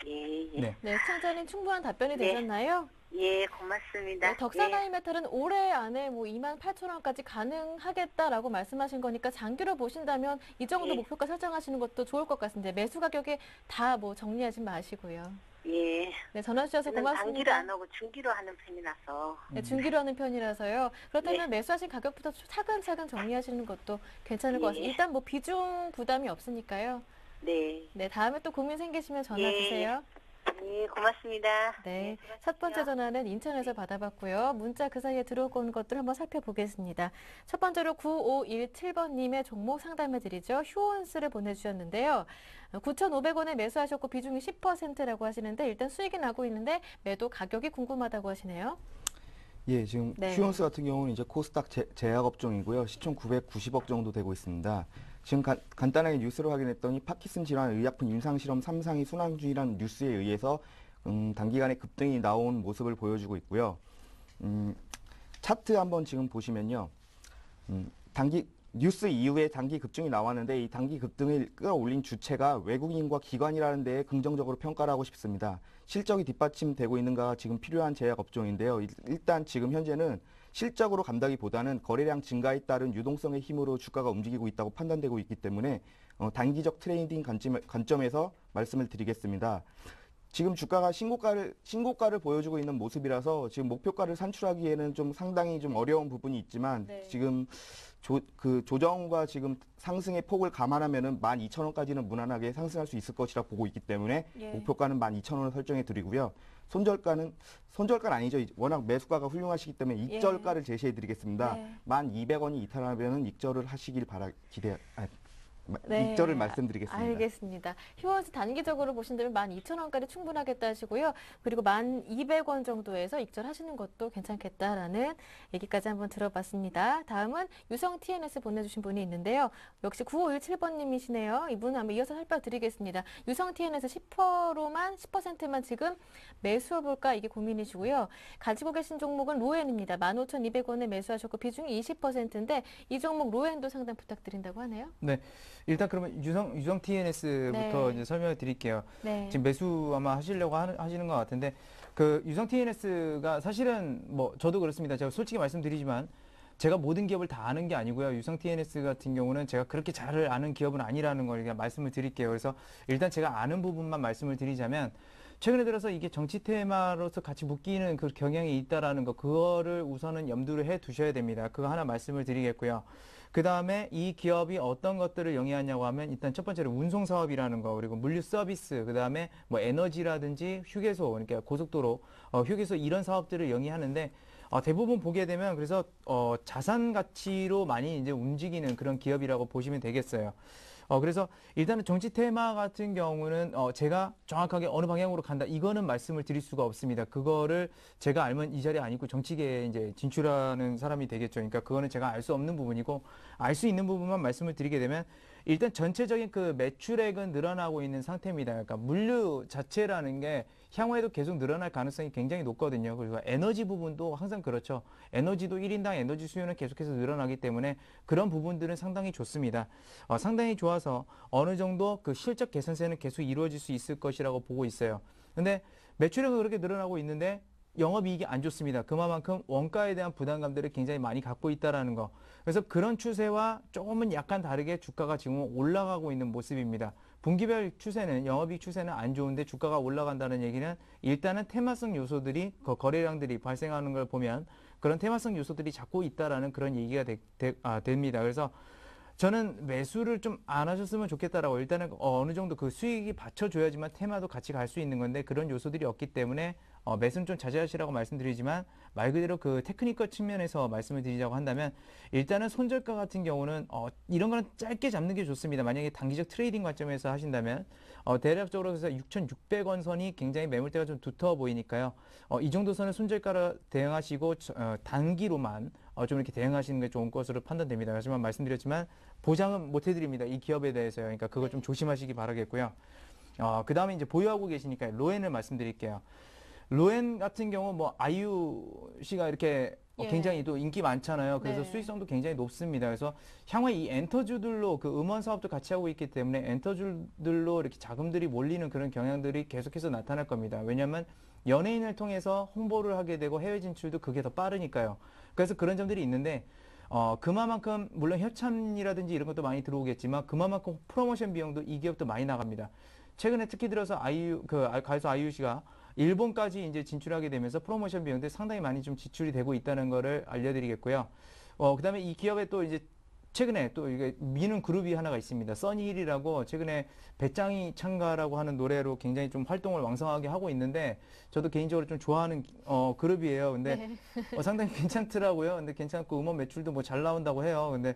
예, 예. 네. 네, 시청자님 충분한 답변이 네. 되셨나요? 예, 고맙습니다. 네, 덕산하이메탈은 올해 안에 뭐 28,000원까지 가능하겠다라고 말씀하신 거니까 장기로 보신다면 이 정도 예. 목표가 설정하시는 것도 좋을 것 같은데 매수 가격에 다 뭐 정리하지 마시고요. 예. 네, 전화 주셔서 저는 단기로 고맙습니다. 안 하고 중기로 하는 편이라서. 네, 중기로 하는 편이라서요. 그렇다면 네. 매수하신 가격부터 차근차근 정리하시는 것도 괜찮을 것 예. 같습니다. 일단 뭐 비중 부담이 없으니까요. 네. 네, 다음에 또 고민 생기시면 전화 예. 주세요. 예, 고맙습니다. 네, 수고하십시오. 첫 번째 전화는 인천에서 받아봤고요. 문자 그 사이에 들어온 것들 한번 살펴보겠습니다. 첫 번째로 9517번님의 종목 상담해드리죠. 휴원스를 보내주셨는데요. 9,500원에 매수하셨고 비중이 10%라고 하시는데 일단 수익이 나고 있는데 매도 가격이 궁금하다고 하시네요. 예, 지금 네. 휴원스 같은 경우는 이제 코스닥 제약업종이고요. 시총 990억 정도 되고 있습니다. 지금 간단하게 뉴스를 확인했더니 파키슨 질환 의약품 임상실험 3상이 순항 중이라는 뉴스에 의해서 단기간에 급등이 나온 모습을 보여주고 있고요. 차트 한번 지금 보시면요. 뉴스 이후에 단기 급등이 나왔는데 이 단기 급등을 끌어올린 주체가 외국인과 기관이라는 데에 긍정적으로 평가를 하고 싶습니다. 실적이 뒷받침되고 있는가 지금 필요한 제약업종인데요. 일단 지금 현재는 실적으로 간다기보다는 거래량 증가에 따른 유동성의 힘으로 주가가 움직이고 있다고 판단되고 있기 때문에 단기적 트레이딩 관점에서 말씀을 드리겠습니다. 지금 주가가 신고가를 보여주고 있는 모습이라서 지금 목표가를 산출하기에는 좀 상당히 좀 어려운 부분이 있지만 네. 지금 조정과 지금 상승의 폭을 감안하면은 12,000원까지는 무난하게 상승할 수 있을 것이라 보고 있기 때문에 예. 목표가는 12,000원을 설정해 드리고요. 손절가는 아니죠. 워낙 매수가가 훌륭하시기 때문에 익절가를 제시해 드리겠습니다. 네. 1,200원이 이탈하면은 익절을 하시길 익절을 말씀드리겠습니다. 알겠습니다. 휴원수 단기적으로 보신다면 12,000원까지 충분하겠다 하시고요. 그리고 1,200원 정도에서 익절하시는 것도 괜찮겠다라는 얘기까지 한번 들어봤습니다. 다음은 유성 TNS 보내주신 분이 있는데요. 역시 9517번님이시네요. 이분은 한번 이어서 살펴드리겠습니다. 유성 TNS 10%만 지금 매수해볼까 이게 고민이시고요. 가지고 계신 종목은 로엔입니다. 15,200원에 매수하셨고 비중이 20%인데 이 종목 로엔도 상담 부탁드린다고 하네요. 네. 일단 그러면 유성 TNS부터 네. 이제 설명을 드릴게요. 네. 지금 매수 아마 하시려고 하시는 것 같은데 그 유성 TNS가 사실은 뭐 저도 그렇습니다. 제가 솔직히 말씀드리지만 제가 모든 기업을 다 아는 게 아니고요. 유성 TNS 같은 경우는 제가 그렇게 잘 아는 기업은 아니라는 걸 그냥 말씀을 드릴게요. 그래서 일단 제가 아는 부분만 말씀을 드리자면 최근에 들어서 이게 정치 테마로서 같이 묶이는 그 경향이 있다라는 거 그거를 우선은 염두를 해 두셔야 됩니다. 그거 하나 말씀을 드리겠고요. 그 다음에 이 기업이 어떤 것들을 영위하냐고 하면 일단 첫 번째로 운송 사업이라는 거 그리고 물류 서비스 그 다음에 뭐 에너지라든지 휴게소 그러니까 고속도로 휴게소 이런 사업들을 영위하는데 대부분 보게 되면 그래서 자산 가치로 많이 이제 움직이는 그런 기업이라고 보시면 되겠어요. 그래서 일단은 정치 테마 같은 경우는 제가 정확하게 어느 방향으로 간다 이거는 말씀을 드릴 수가 없습니다. 그거를 제가 알면 이 자리에 아니고 정치계에 이제 진출하는 사람이 되겠죠. 그러니까 그거는 제가 알 수 없는 부분이고 알 수 있는 부분만 말씀을 드리게 되면 일단 전체적인 그 매출액은 늘어나고 있는 상태입니다. 그러니까 물류 자체라는 게 향후에도 계속 늘어날 가능성이 굉장히 높거든요. 그리고 에너지 부분도 항상 그렇죠. 에너지도 1인당 에너지 수요는 계속해서 늘어나기 때문에 그런 부분들은 상당히 좋습니다. 상당히 좋아서 어느 정도 그 실적 개선세는 계속 이루어질 수 있을 것이라고 보고 있어요. 근데 매출액은 그렇게 늘어나고 있는데 영업이익이 안 좋습니다. 그만큼 원가에 대한 부담감들을 굉장히 많이 갖고 있다라는 거. 그래서 그런 추세와 조금은 약간 다르게 주가가 지금 올라가고 있는 모습입니다. 분기별 추세는 영업이익 추세는 안 좋은데 주가가 올라간다는 얘기는 일단은 테마성 요소들이 거래량들이 발생하는 걸 보면 그런 테마성 요소들이 자꾸 있다라는 그런 얘기가 됩니다. 그래서 저는 매수를 좀 안 하셨으면 좋겠다라고 일단은 어느 정도 그 수익이 받쳐줘야지만 테마도 같이 갈 수 있는 건데 그런 요소들이 없기 때문에 매수는 좀 자제하시라고 말씀드리지만 말 그대로 그 테크니컬 측면에서 말씀을 드리자고 한다면 일단은 손절가 같은 경우는 이런 거는 짧게 잡는 게 좋습니다. 만약에 단기적 트레이딩 관점에서 하신다면 대략적으로 그래서 6,600원 선이 굉장히 매물대가 좀 두터워 보이니까요. 이 정도 선을 손절가로 대응하시고 단기로만 좀 이렇게 대응하시는 게 좋은 것으로 판단됩니다. 하지만 말씀드렸지만 보장은 못 해드립니다. 이 기업에 대해서요. 그러니까 그거 좀 조심하시기 바라겠고요. 그 다음에 이제 보유하고 계시니까 로엔을 말씀드릴게요. 로엔 같은 경우 뭐 아이유 씨가 이렇게 굉장히 또 인기 많잖아요. 그래서 네. 수익성도 굉장히 높습니다. 그래서 향후에 이 엔터주들로 그 음원 사업도 같이 하고 있기 때문에 엔터주들로 이렇게 자금들이 몰리는 그런 경향들이 계속해서 나타날 겁니다. 왜냐하면 연예인을 통해서 홍보를 하게 되고 해외 진출도 그게 더 빠르니까요. 그래서 그런 점들이 있는데 그만큼 물론 협찬이라든지 이런 것도 많이 들어오겠지만 그만큼 프로모션 비용도 이 기업도 많이 나갑니다. 최근에 특히 들어서 가수 아이유 씨가 일본까지 이제 진출하게 되면서 프로모션 비용들 상당히 많이 좀 지출이 되고 있다는 거를 알려드리겠고요. 그다음에 이 기업에 또 이제 최근에 또 이게 미는 그룹이 하나가 있습니다. 써니힐이라고 최근에 배짱이 참가라고 하는 노래로 굉장히 좀 활동을 왕성하게 하고 있는데 저도 개인적으로 좀 좋아하는 그룹이에요. 근데 상당히 괜찮더라고요. 근데 괜찮고 음원 매출도 뭐 잘 나온다고 해요. 근데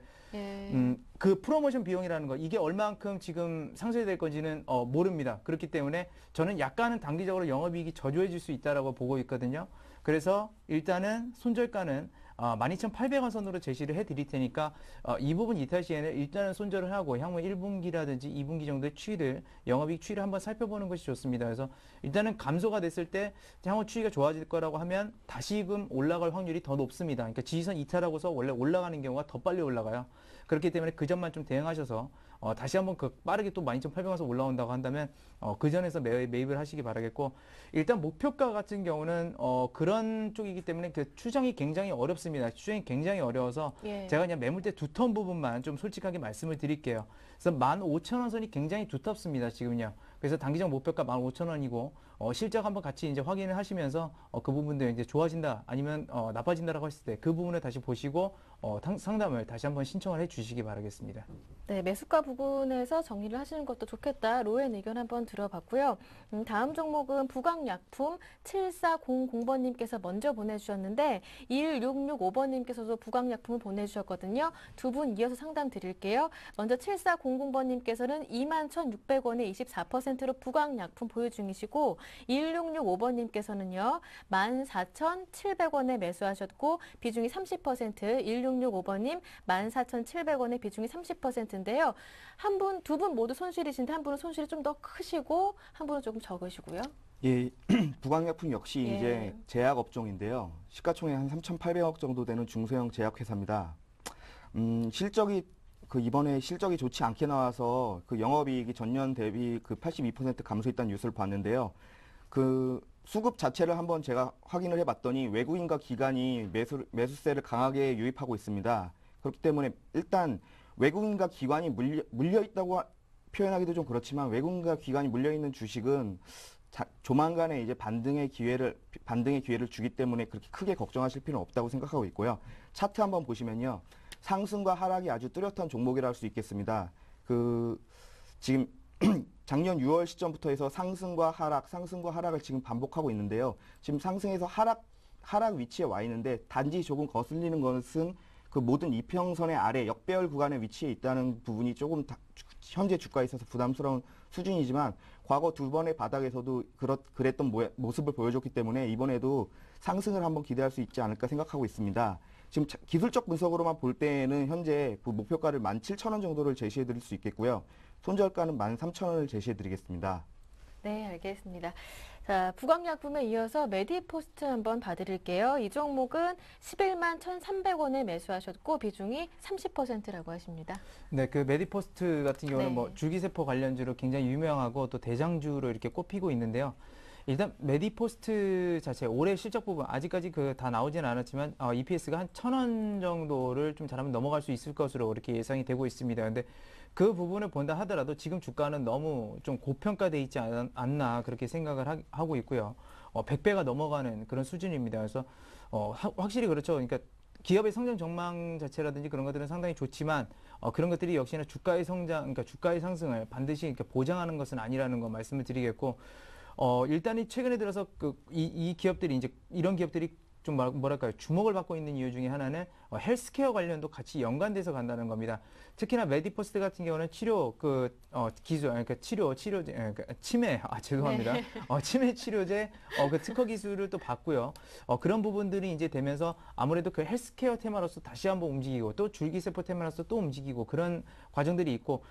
그 프로모션 비용이라는 거 이게 얼만큼 지금 상쇄될 건지는 모릅니다. 그렇기 때문에 저는 약간은 단기적으로 영업이익이 저조해질 수 있다라고 보고 있거든요. 그래서 일단은 손절가는 12,800원 선으로 제시를 해드릴 테니까 이 부분 이탈 시에는 일단은 손절을 하고 향후 1분기라든지 2분기 정도의 추이를 영업이익 추이를 한번 살펴보는 것이 좋습니다. 그래서 일단은 감소가 됐을 때 향후 추이가 좋아질 거라고 하면 다시금 올라갈 확률이 더 높습니다. 그러니까 지지선 이탈하고서 원래 올라가는 경우가 더 빨리 올라가요. 그렇기 때문에 그 점만 좀 대응하셔서 다시 한번 빠르게 또 12,800원에서 올라온다고 한다면 그 전에서 매입을 하시기 바라겠고 일단 목표가 같은 경우는 그런 쪽이기 때문에 그 추정이 굉장히 어렵습니다. 추정이 굉장히 어려워서 제가 그냥 매물대 두터운 부분만 좀 솔직하게 말씀을 드릴게요. 그래서 15,000원 선이 굉장히 두텁습니다. 지금요. 그래서 단기적 목표가 15,000원이고 실적 한번 같이 이제 확인을 하시면서 그 부분들 이제 좋아진다 아니면 나빠진다라고 했을 때 그 부분을 다시 보시고 상담을 다시 한번 신청을 해 주시기 바라겠습니다. 네, 매수가 부근에서 정리를 하시는 것도 좋겠다. 로엔 의견 한번 들어봤고요. 다음 종목은 부강약품 7400번님께서 먼저 보내주셨는데 1665번님께서도 부강약품을 보내주셨거든요. 두 분 이어서 상담 드릴게요. 먼저 7400번님께서는 21,600원에 24%로 부강약품 보유 중이시고 1665번님께서는요. 14,700원에 매수하셨고 비중이 30%, 1665번님 14,700원에 비중이 30%인데요. 두 분 모두 손실이신데 한 분은 손실이 좀 더 크시고 한 분은 조금 적으시고요. 예, 부강약품 역시 예. 이제 제약 업종인데요. 시가총액 한 3,800억 정도 되는 중소형 제약회사입니다. 실적이 이번에 실적이 좋지 않게 나와서 그 영업이익이 전년 대비 그 82% 감소했다는 뉴스를 봤는데요. 그 수급 자체를 한번 제가 확인을 해봤더니 외국인과 기관이 매수세를 강하게 유입하고 있습니다. 그렇기 때문에 일단 외국인과 기관이 물려 있다고 표현하기도 좀 그렇지만 외국인과 기관이 물려 있는 주식은 조만간에 이제 반등의 기회를 주기 때문에 그렇게 크게 걱정하실 필요는 없다고 생각하고 있고요. 차트 한번 보시면요. 상승과 하락이 아주 뚜렷한 종목이라 할 수 있겠습니다. 지금 작년 6월 시점부터 해서 상승과 하락을 지금 반복하고 있는데요. 지금 상승에서 하락 위치에 와 있는데 단지 조금 거슬리는 것은 그 모든 이평선의 아래 역배열 구간에 위치해 있다는 부분이 조금 현재 주가에 있어서 부담스러운 수준이지만 과거 두 번의 바닥에서도 그랬던 모습을 보여줬기 때문에 이번에도 상승을 한번 기대할 수 있지 않을까 생각하고 있습니다. 지금 기술적 분석으로만 볼 때에는 현재 그 목표가를 17,000원 정도를 제시해 드릴 수 있겠고요. 손절가는 13,000원을 제시해 드리겠습니다. 네, 알겠습니다. 자, 부강약품에 이어서 메디포스트 한번 봐드릴게요. 이 종목은 11만 1,300원에 매수하셨고 비중이 30%라고 하십니다. 네, 그 메디포스트 같은 경우는 네. 뭐 줄기세포 관련주로 굉장히 유명하고 또 대장주로 이렇게 꼽히고 있는데요. 일단 메디포스트 자체 올해 실적 부분 아직까지 다 나오지는 않았지만 EPS가 한 1,000원 정도를 좀 잘하면 넘어갈 수 있을 것으로 이렇게 예상이 되고 있습니다. 근데 그 부분을 본다 하더라도 지금 주가는 너무 좀 고평가돼 있지 않나 그렇게 생각을 하고 있고요. 100배가 넘어가는 그런 수준입니다. 그래서 확실히 그렇죠. 그러니까 기업의 성장 전망 자체라든지 그런 것들은 상당히 좋지만 그런 것들이 역시나 주가의 성장, 그러니까 주가의 상승을 반드시 이렇게 보장하는 것은 아니라는 거 말씀을 드리겠고 일단이 최근에 들어서 이 기업들이 이제 이런 기업들이 좀 뭐랄까요 주목을 받고 있는 이유 중에 하나는 헬스케어 관련도 같이 연관돼서 간다는 겁니다. 특히나 메디포스트 같은 경우는 치료 기술 그러니까 치료제 그러니까 치매 죄송합니다. 네. 치매 치료제 그 특허 기술을 또 받고요. 그런 부분들이 이제 되면서 아무래도 그 헬스케어 테마로서 다시 한번 움직이고 또 줄기세포 테마로서 또 움직이고 그런 과정들이 있고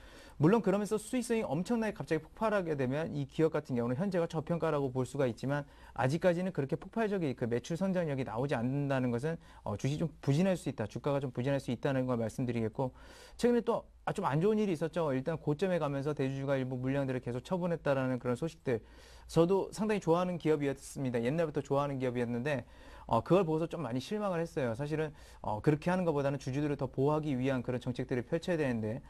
물론 그러면서 수익성이 엄청나게 갑자기 폭발하게 되면 이 기업 같은 경우는 현재가 저평가라고 볼 수가 있지만 아직까지는 그렇게 폭발적인 그 매출 성장력이 나오지 않는다는 것은 주식이 좀 부진할 수 있다. 주가가 좀 부진할 수 있다는 걸 말씀드리겠고 최근에 또 좀 안 좋은 일이 있었죠. 일단 고점에 가면서 대주주가 일부 물량들을 계속 처분했다라는 그런 소식들. 저도 상당히 좋아하는 기업이었습니다. 옛날부터 좋아하는 기업이었는데 그걸 보고서 좀 많이 실망을 했어요. 사실은 그렇게 하는 것보다는 주주들을 더 보호하기 위한 그런 정책들을 펼쳐야 되는데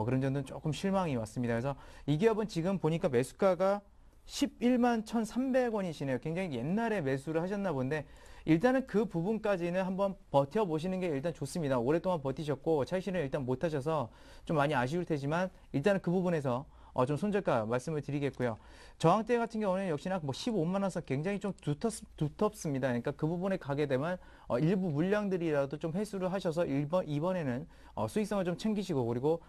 그런 점은 조금 실망이 왔습니다. 그래서 이 기업은 지금 보니까 매수가가 11만 1,300원이시네요. 굉장히 옛날에 매수를 하셨나 본데 일단은 그 부분까지는 한번 버텨보시는 게 일단 좋습니다. 오랫동안 버티셨고 차익실현을 일단 못하셔서 좀 많이 아쉬울 테지만 일단은 그 부분에서 좀 손절가 말씀을 드리겠고요. 저항대 같은 경우는 역시나 뭐 15만 원선 굉장히 좀 두텁습니다. 그러니까 그 부분에 가게 되면 일부 물량들이라도 좀 회수를 하셔서 이번에는 수익성을 좀 챙기시고 그리고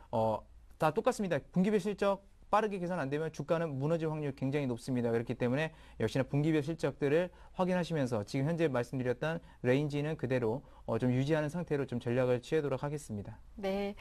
다 똑같습니다. 분기별 실적 빠르게 계산 안 되면 주가는 무너질 확률이 굉장히 높습니다. 그렇기 때문에 역시나 분기별 실적들을 확인하시면서 지금 현재 말씀드렸던 레인지는 그대로 좀 유지하는 상태로 좀 전략을 취하도록 하겠습니다. 네.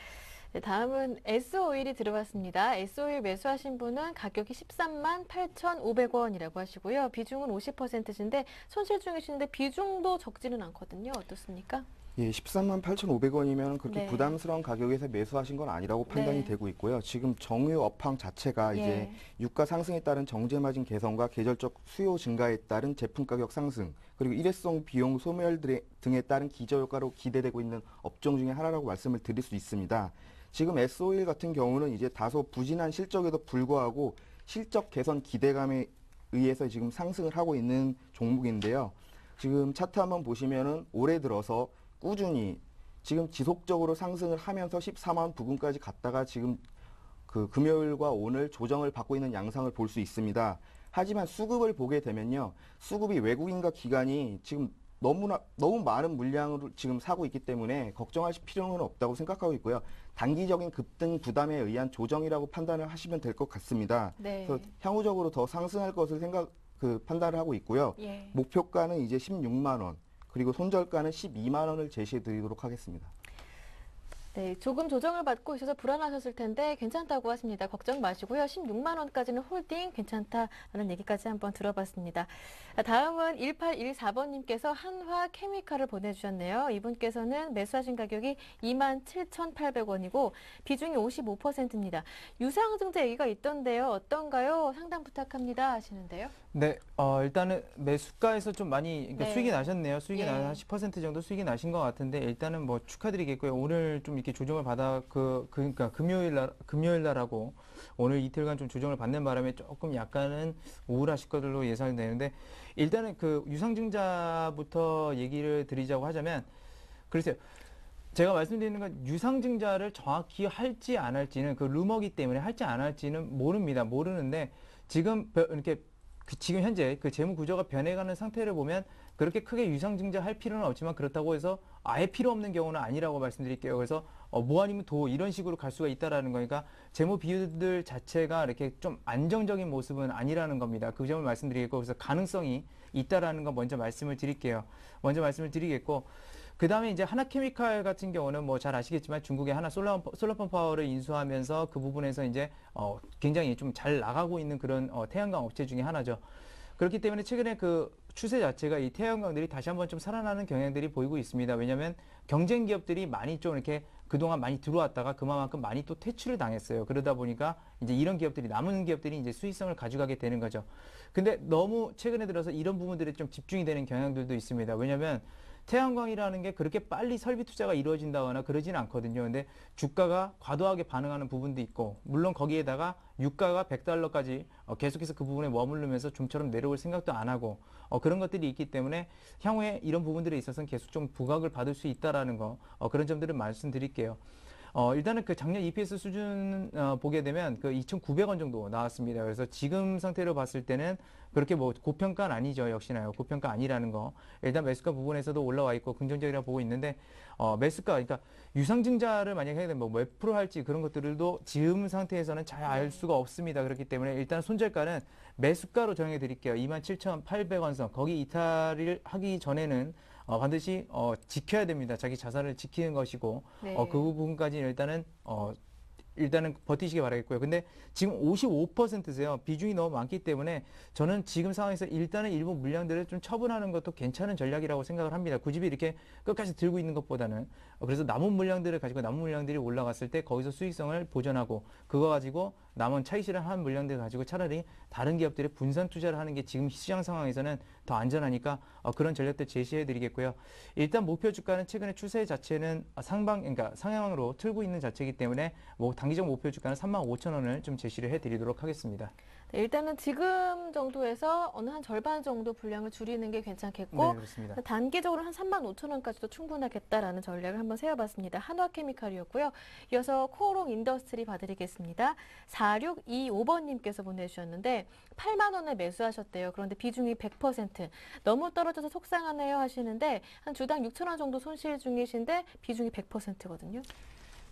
네, 다음은 S오일이 들어왔습니다. S오일 매수하신 분은 가격이 13만 8,500원이라고 하시고요. 비중은 50%신데 손실 중이시는데 비중도 적지는 않거든요. 어떻습니까? 예, 13만 8,500원이면 그렇게 네. 부담스러운 가격에서 매수하신 건 아니라고 판단이 네. 되고 있고요. 지금 정유 업황 자체가 이제 예. 유가 상승에 따른 정제 마진 개선과 계절적 수요 증가에 따른 제품 가격 상승, 그리고 일회성 비용 소멸 등에 따른 기저효과로 기대되고 있는 업종 중에 하나라고 말씀을 드릴 수 있습니다. 지금 S오일 같은 경우는 이제 다소 부진한 실적에도 불구하고 실적 개선 기대감에 의해서 지금 상승을 하고 있는 종목인데요. 지금 차트 한번 보시면은 올해 들어서 꾸준히 지금 지속적으로 상승을 하면서 14만 원 부근까지 갔다가 지금 그 금요일과 오늘 조정을 받고 있는 양상을 볼 수 있습니다. 하지만 수급을 보게 되면요. 수급이 외국인과 기관이 지금 너무 많은 물량을 지금 사고 있기 때문에 걱정하실 필요는 없다고 생각하고 있고요. 단기적인 급등 부담에 의한 조정이라고 판단을 하시면 될 것 같습니다. 네. 그래서 향후적으로 더 상승할 것을 판단을 하고 있고요. 예. 목표가는 이제 16만 원, 그리고 손절가는 12만 원을 제시해 드리도록 하겠습니다. 네, 조금 조정을 받고 있어서 불안하셨을 텐데 괜찮다고 하십니다. 걱정 마시고요. 16만 원까지는 홀딩 괜찮다라는 얘기까지 한번 들어봤습니다. 다음은 1814번님께서 한화 케미칼을 보내주셨네요. 이분께서는 매수하신 가격이 27,800원이고 비중이 55%입니다. 유상증자 얘기가 있던데요. 어떤가요? 상담 부탁합니다 하시는데요. 네, 일단은 매수가에서 좀 많이 그러니까 네. 수익이 나셨네요. 수익이 예. 한 10% 정도 수익이 나신 것 같은데 일단은 뭐 축하드리겠고요. 오늘 좀 이렇게 조정을 받아 그러니까 금요일 날하고 오늘 이틀간 좀 조정을 받는 바람에 조금 약간은 우울하실 것으로 예상이 되는데 일단은 그 유상증자부터 얘기를 드리자고 하자면 글쎄요. 제가 말씀드리는 건 유상증자를 정확히 할지 안 할지는 그 루머기 때문에 할지 안 할지는 모릅니다. 모르는데 지금 이렇게 지금 현재 그 재무 구조가 변해가는 상태를 보면 그렇게 크게 유상증자 할 필요는 없지만 그렇다고 해서 아예 필요 없는 경우는 아니라고 말씀드릴게요. 그래서 뭐 아니면 도 이런 식으로 갈 수가 있다라는 거니까 재무 비율들 자체가 이렇게 좀 안정적인 모습은 아니라는 겁니다. 그 점을 말씀드리겠고 그래서 가능성이 있다라는 거 먼저 말씀을 드릴게요. 먼저 말씀을 드리겠고 그 다음에 이제 하나케미칼 같은 경우는 뭐 잘 아시겠지만 중국의 하나 솔라펌 파워를 인수하면서 그 부분에서 이제 굉장히 좀 잘 나가고 있는 그런 태양광 업체 중에 하나죠. 그렇기 때문에 최근에 그 추세 자체가 이 태양광들이 다시 한번 좀 살아나는 경향들이 보이고 있습니다. 왜냐하면 경쟁 기업들이 많이 좀 이렇게 그동안 많이 들어왔다가 그만큼 많이 또 퇴출을 당했어요. 그러다 보니까 이제 이런 기업들이 남은 기업들이 이제 수익성을 가져가게 되는 거죠. 근데 너무 최근에 들어서 이런 부분들에 좀 집중이 되는 경향들도 있습니다. 왜냐하면 태양광이라는 게 그렇게 빨리 설비 투자가 이루어진다거나 그러지는 않거든요. 근데 주가가 과도하게 반응하는 부분도 있고, 물론 거기에다가 유가가 $100까지 계속해서 그 부분에 머무르면서 좀처럼 내려올 생각도 안 하고, 그런 것들이 있기 때문에 향후에 이런 부분들에 있어서는 계속 좀 부각을 받을 수 있다라는 거, 그런 점들을 말씀드릴게요. 일단은 그 작년 EPS 수준 보게 되면 그 2,900원 정도 나왔습니다. 그래서 지금 상태로 봤을 때는 그렇게 뭐 고평가는 아니죠. 역시나요. 고평가 아니라는 거. 일단 매수가 부분에서도 올라와 있고 긍정적이라고 보고 있는데 매수가 그러니까 유상증자를 만약에 해야 되면 뭐 몇 프로 할지 그런 것들도 지금 상태에서는 잘 알 수가 없습니다. 그렇기 때문에 일단 손절가는 매수가로 정해 드릴게요. 27,800원 선. 거기 이탈을 하기 전에는 반드시 지켜야 됩니다. 자기 자산을 지키는 것이고 네. 그 부분까지 일단은 버티시기 바라겠고요. 근데 지금 55%세요. 비중이 너무 많기 때문에 저는 지금 상황에서 일단은 일부 물량들을 좀 처분하는 것도 괜찮은 전략이라고 생각을 합니다. 굳이 이렇게 끝까지 들고 있는 것보다는. 그래서 남은 물량들을 가지고 남은 물량들이 올라갔을 때 거기서 수익성을 보존하고 그거 가지고 남은 차익 실현한 물량들 가지고 차라리 다른 기업들의 분산 투자를 하는 게 지금 시장 상황에서는 더 안전하니까 그런 전략들 제시해 드리겠고요. 일단 목표 주가는 최근에 추세 자체는 그러니까 상향으로 틀고 있는 자체이기 때문에 뭐 단기적 목표 주가는 35,000원을 좀 제시를 해 드리도록 하겠습니다. 네, 일단은 지금 정도에서 어느 한 절반 정도 분량을 줄이는 게 괜찮겠고 네, 그렇습니다. 단기적으로 한 35,000원까지도 충분하겠다라는 전략을 한번 세워봤습니다. 한화케미칼이었고요. 이어서 코오롱 인더스트리 봐드리겠습니다. 4625번님께서 보내주셨는데 8만 원에 매수하셨대요. 그런데 비중이 100%. 너무 떨어져서 속상하네요 하시는데 한 주당 6,000원 정도 손실 중이신데 비중이 100%거든요.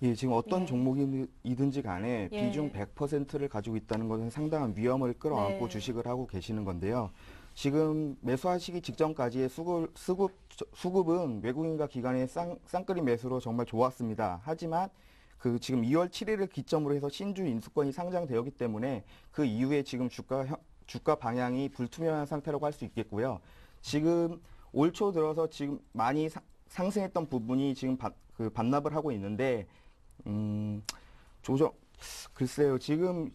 예, 지금 어떤 예. 종목이든지 간에 예. 비중 100%를 가지고 있다는 것은 상당한 위험을 끌어안고 네. 주식을 하고 계시는 건데요. 지금 매수하시기 직전까지의 수급은 외국인과 기관의 쌍끌이 매수로 정말 좋았습니다. 하지만 그 지금 2월 7일을 기점으로 해서 신주 인수권이 상장되었기 때문에 그 이후에 지금 주가 방향이 불투명한 상태라고 할 수 있겠고요. 지금 올 초 들어서 지금 많이 상승했던 부분이 지금 반납을 하고 있는데 글쎄요. 지금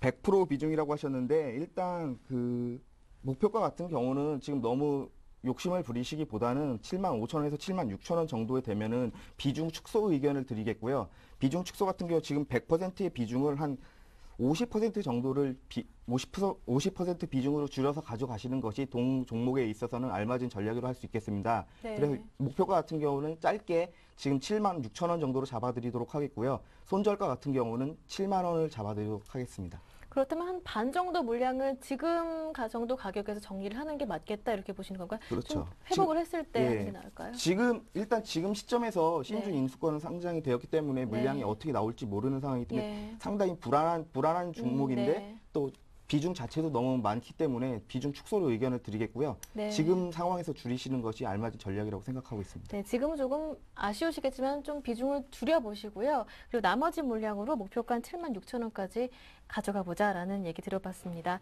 100% 비중이라고 하셨는데 일단 그 목표가 같은 경우는 지금 너무 욕심을 부리시기보다는 75,000원에서 76,000원 정도에 되면은 비중 축소 의견을 드리겠고요. 비중 축소 같은 경우 지금 100%의 비중을 한 50% 정도를 50% 비중으로 줄여서 가져가시는 것이 동 종목에 있어서는 알맞은 전략으로 할 수 있겠습니다. 네. 그래서 목표가 같은 경우는 짧게 지금 7만 6천 원 정도로 잡아드리도록 하겠고요. 손절가 같은 경우는 7만 원을 잡아드리도록 하겠습니다. 그렇다면 한 반 정도 물량은 지금 정도 가격에서 정리를 하는 게 맞겠다 이렇게 보시는 건가요? 그렇죠. 좀 회복을 했을 때 예. 하는 게 나을까요? 일단 지금 시점에서 신준 네. 인수권은 상장이 되었기 때문에 물량이 네. 어떻게 나올지 모르는 상황이기 때문에 예. 상당히 불안한 종목인데 네. 또 비중 자체도 너무 많기 때문에 비중 축소로 의견을 드리겠고요. 네. 지금 상황에서 줄이시는 것이 알맞은 전략이라고 생각하고 있습니다. 네, 지금은 조금 아쉬우시겠지만 좀 비중을 줄여보시고요. 그리고 나머지 물량으로 목표가 한 7만 6천 원까지 가져가 보자라는 얘기 들어봤습니다.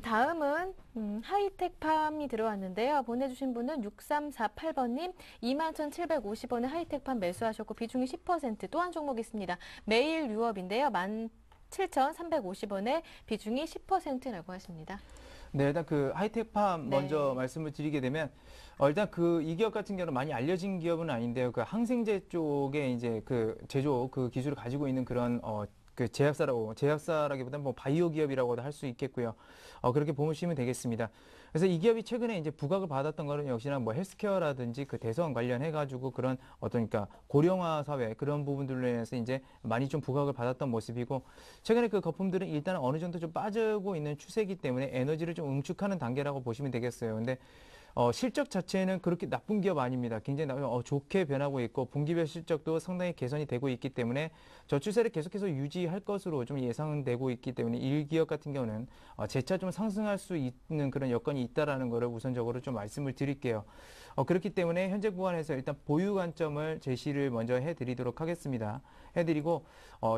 다음은 하이텍팜이 들어왔는데요. 보내주신 분은 6348번님 21,750원에 하이텍팜 매수하셨고 비중이 10%. 또 한 종목 있습니다. 매일 유업인데요. 17,350원에 비중이 10%라고 하십니다. 네, 일단 그 하이텍팜 네. 먼저 말씀을 드리게 되면 일단 이 기업 같은 경우는 많이 알려진 기업은 아닌데요. 그 항생제 쪽에 이제 그 제조 그 기술을 가지고 있는 그런 그 제약사라기보다는 뭐 바이오 기업이라고도 할 수 있겠고요. 그렇게 보시면 되겠습니다. 그래서 이 기업이 최근에 이제 부각을 받았던 거는 역시나 뭐 헬스케어라든지 그 대선 관련해 가지고 그런 그러니까 고령화 사회 그런 부분들로 인해서 이제 많이 좀 부각을 받았던 모습이고, 최근에 그 거품들은 일단 어느 정도 좀 빠지고 있는 추세이기 때문에 에너지를 좀 응축하는 단계라고 보시면 되겠어요. 근데 실적 자체는 그렇게 나쁜 기업 아닙니다. 굉장히 좋게 변하고 있고 분기별 실적도 상당히 개선이 되고 있기 때문에 저 추세를 계속해서 유지할 것으로 좀 예상되고 있기 때문에 이 기업 같은 경우는 재차 좀 상승할 수 있는 그런 여건이 있다라는 것을 우선적으로 좀 말씀을 드릴게요. 그렇기 때문에 현재 구간에서 일단 보유 관점을 제시를 먼저 해드리도록 하겠습니다. 해드리고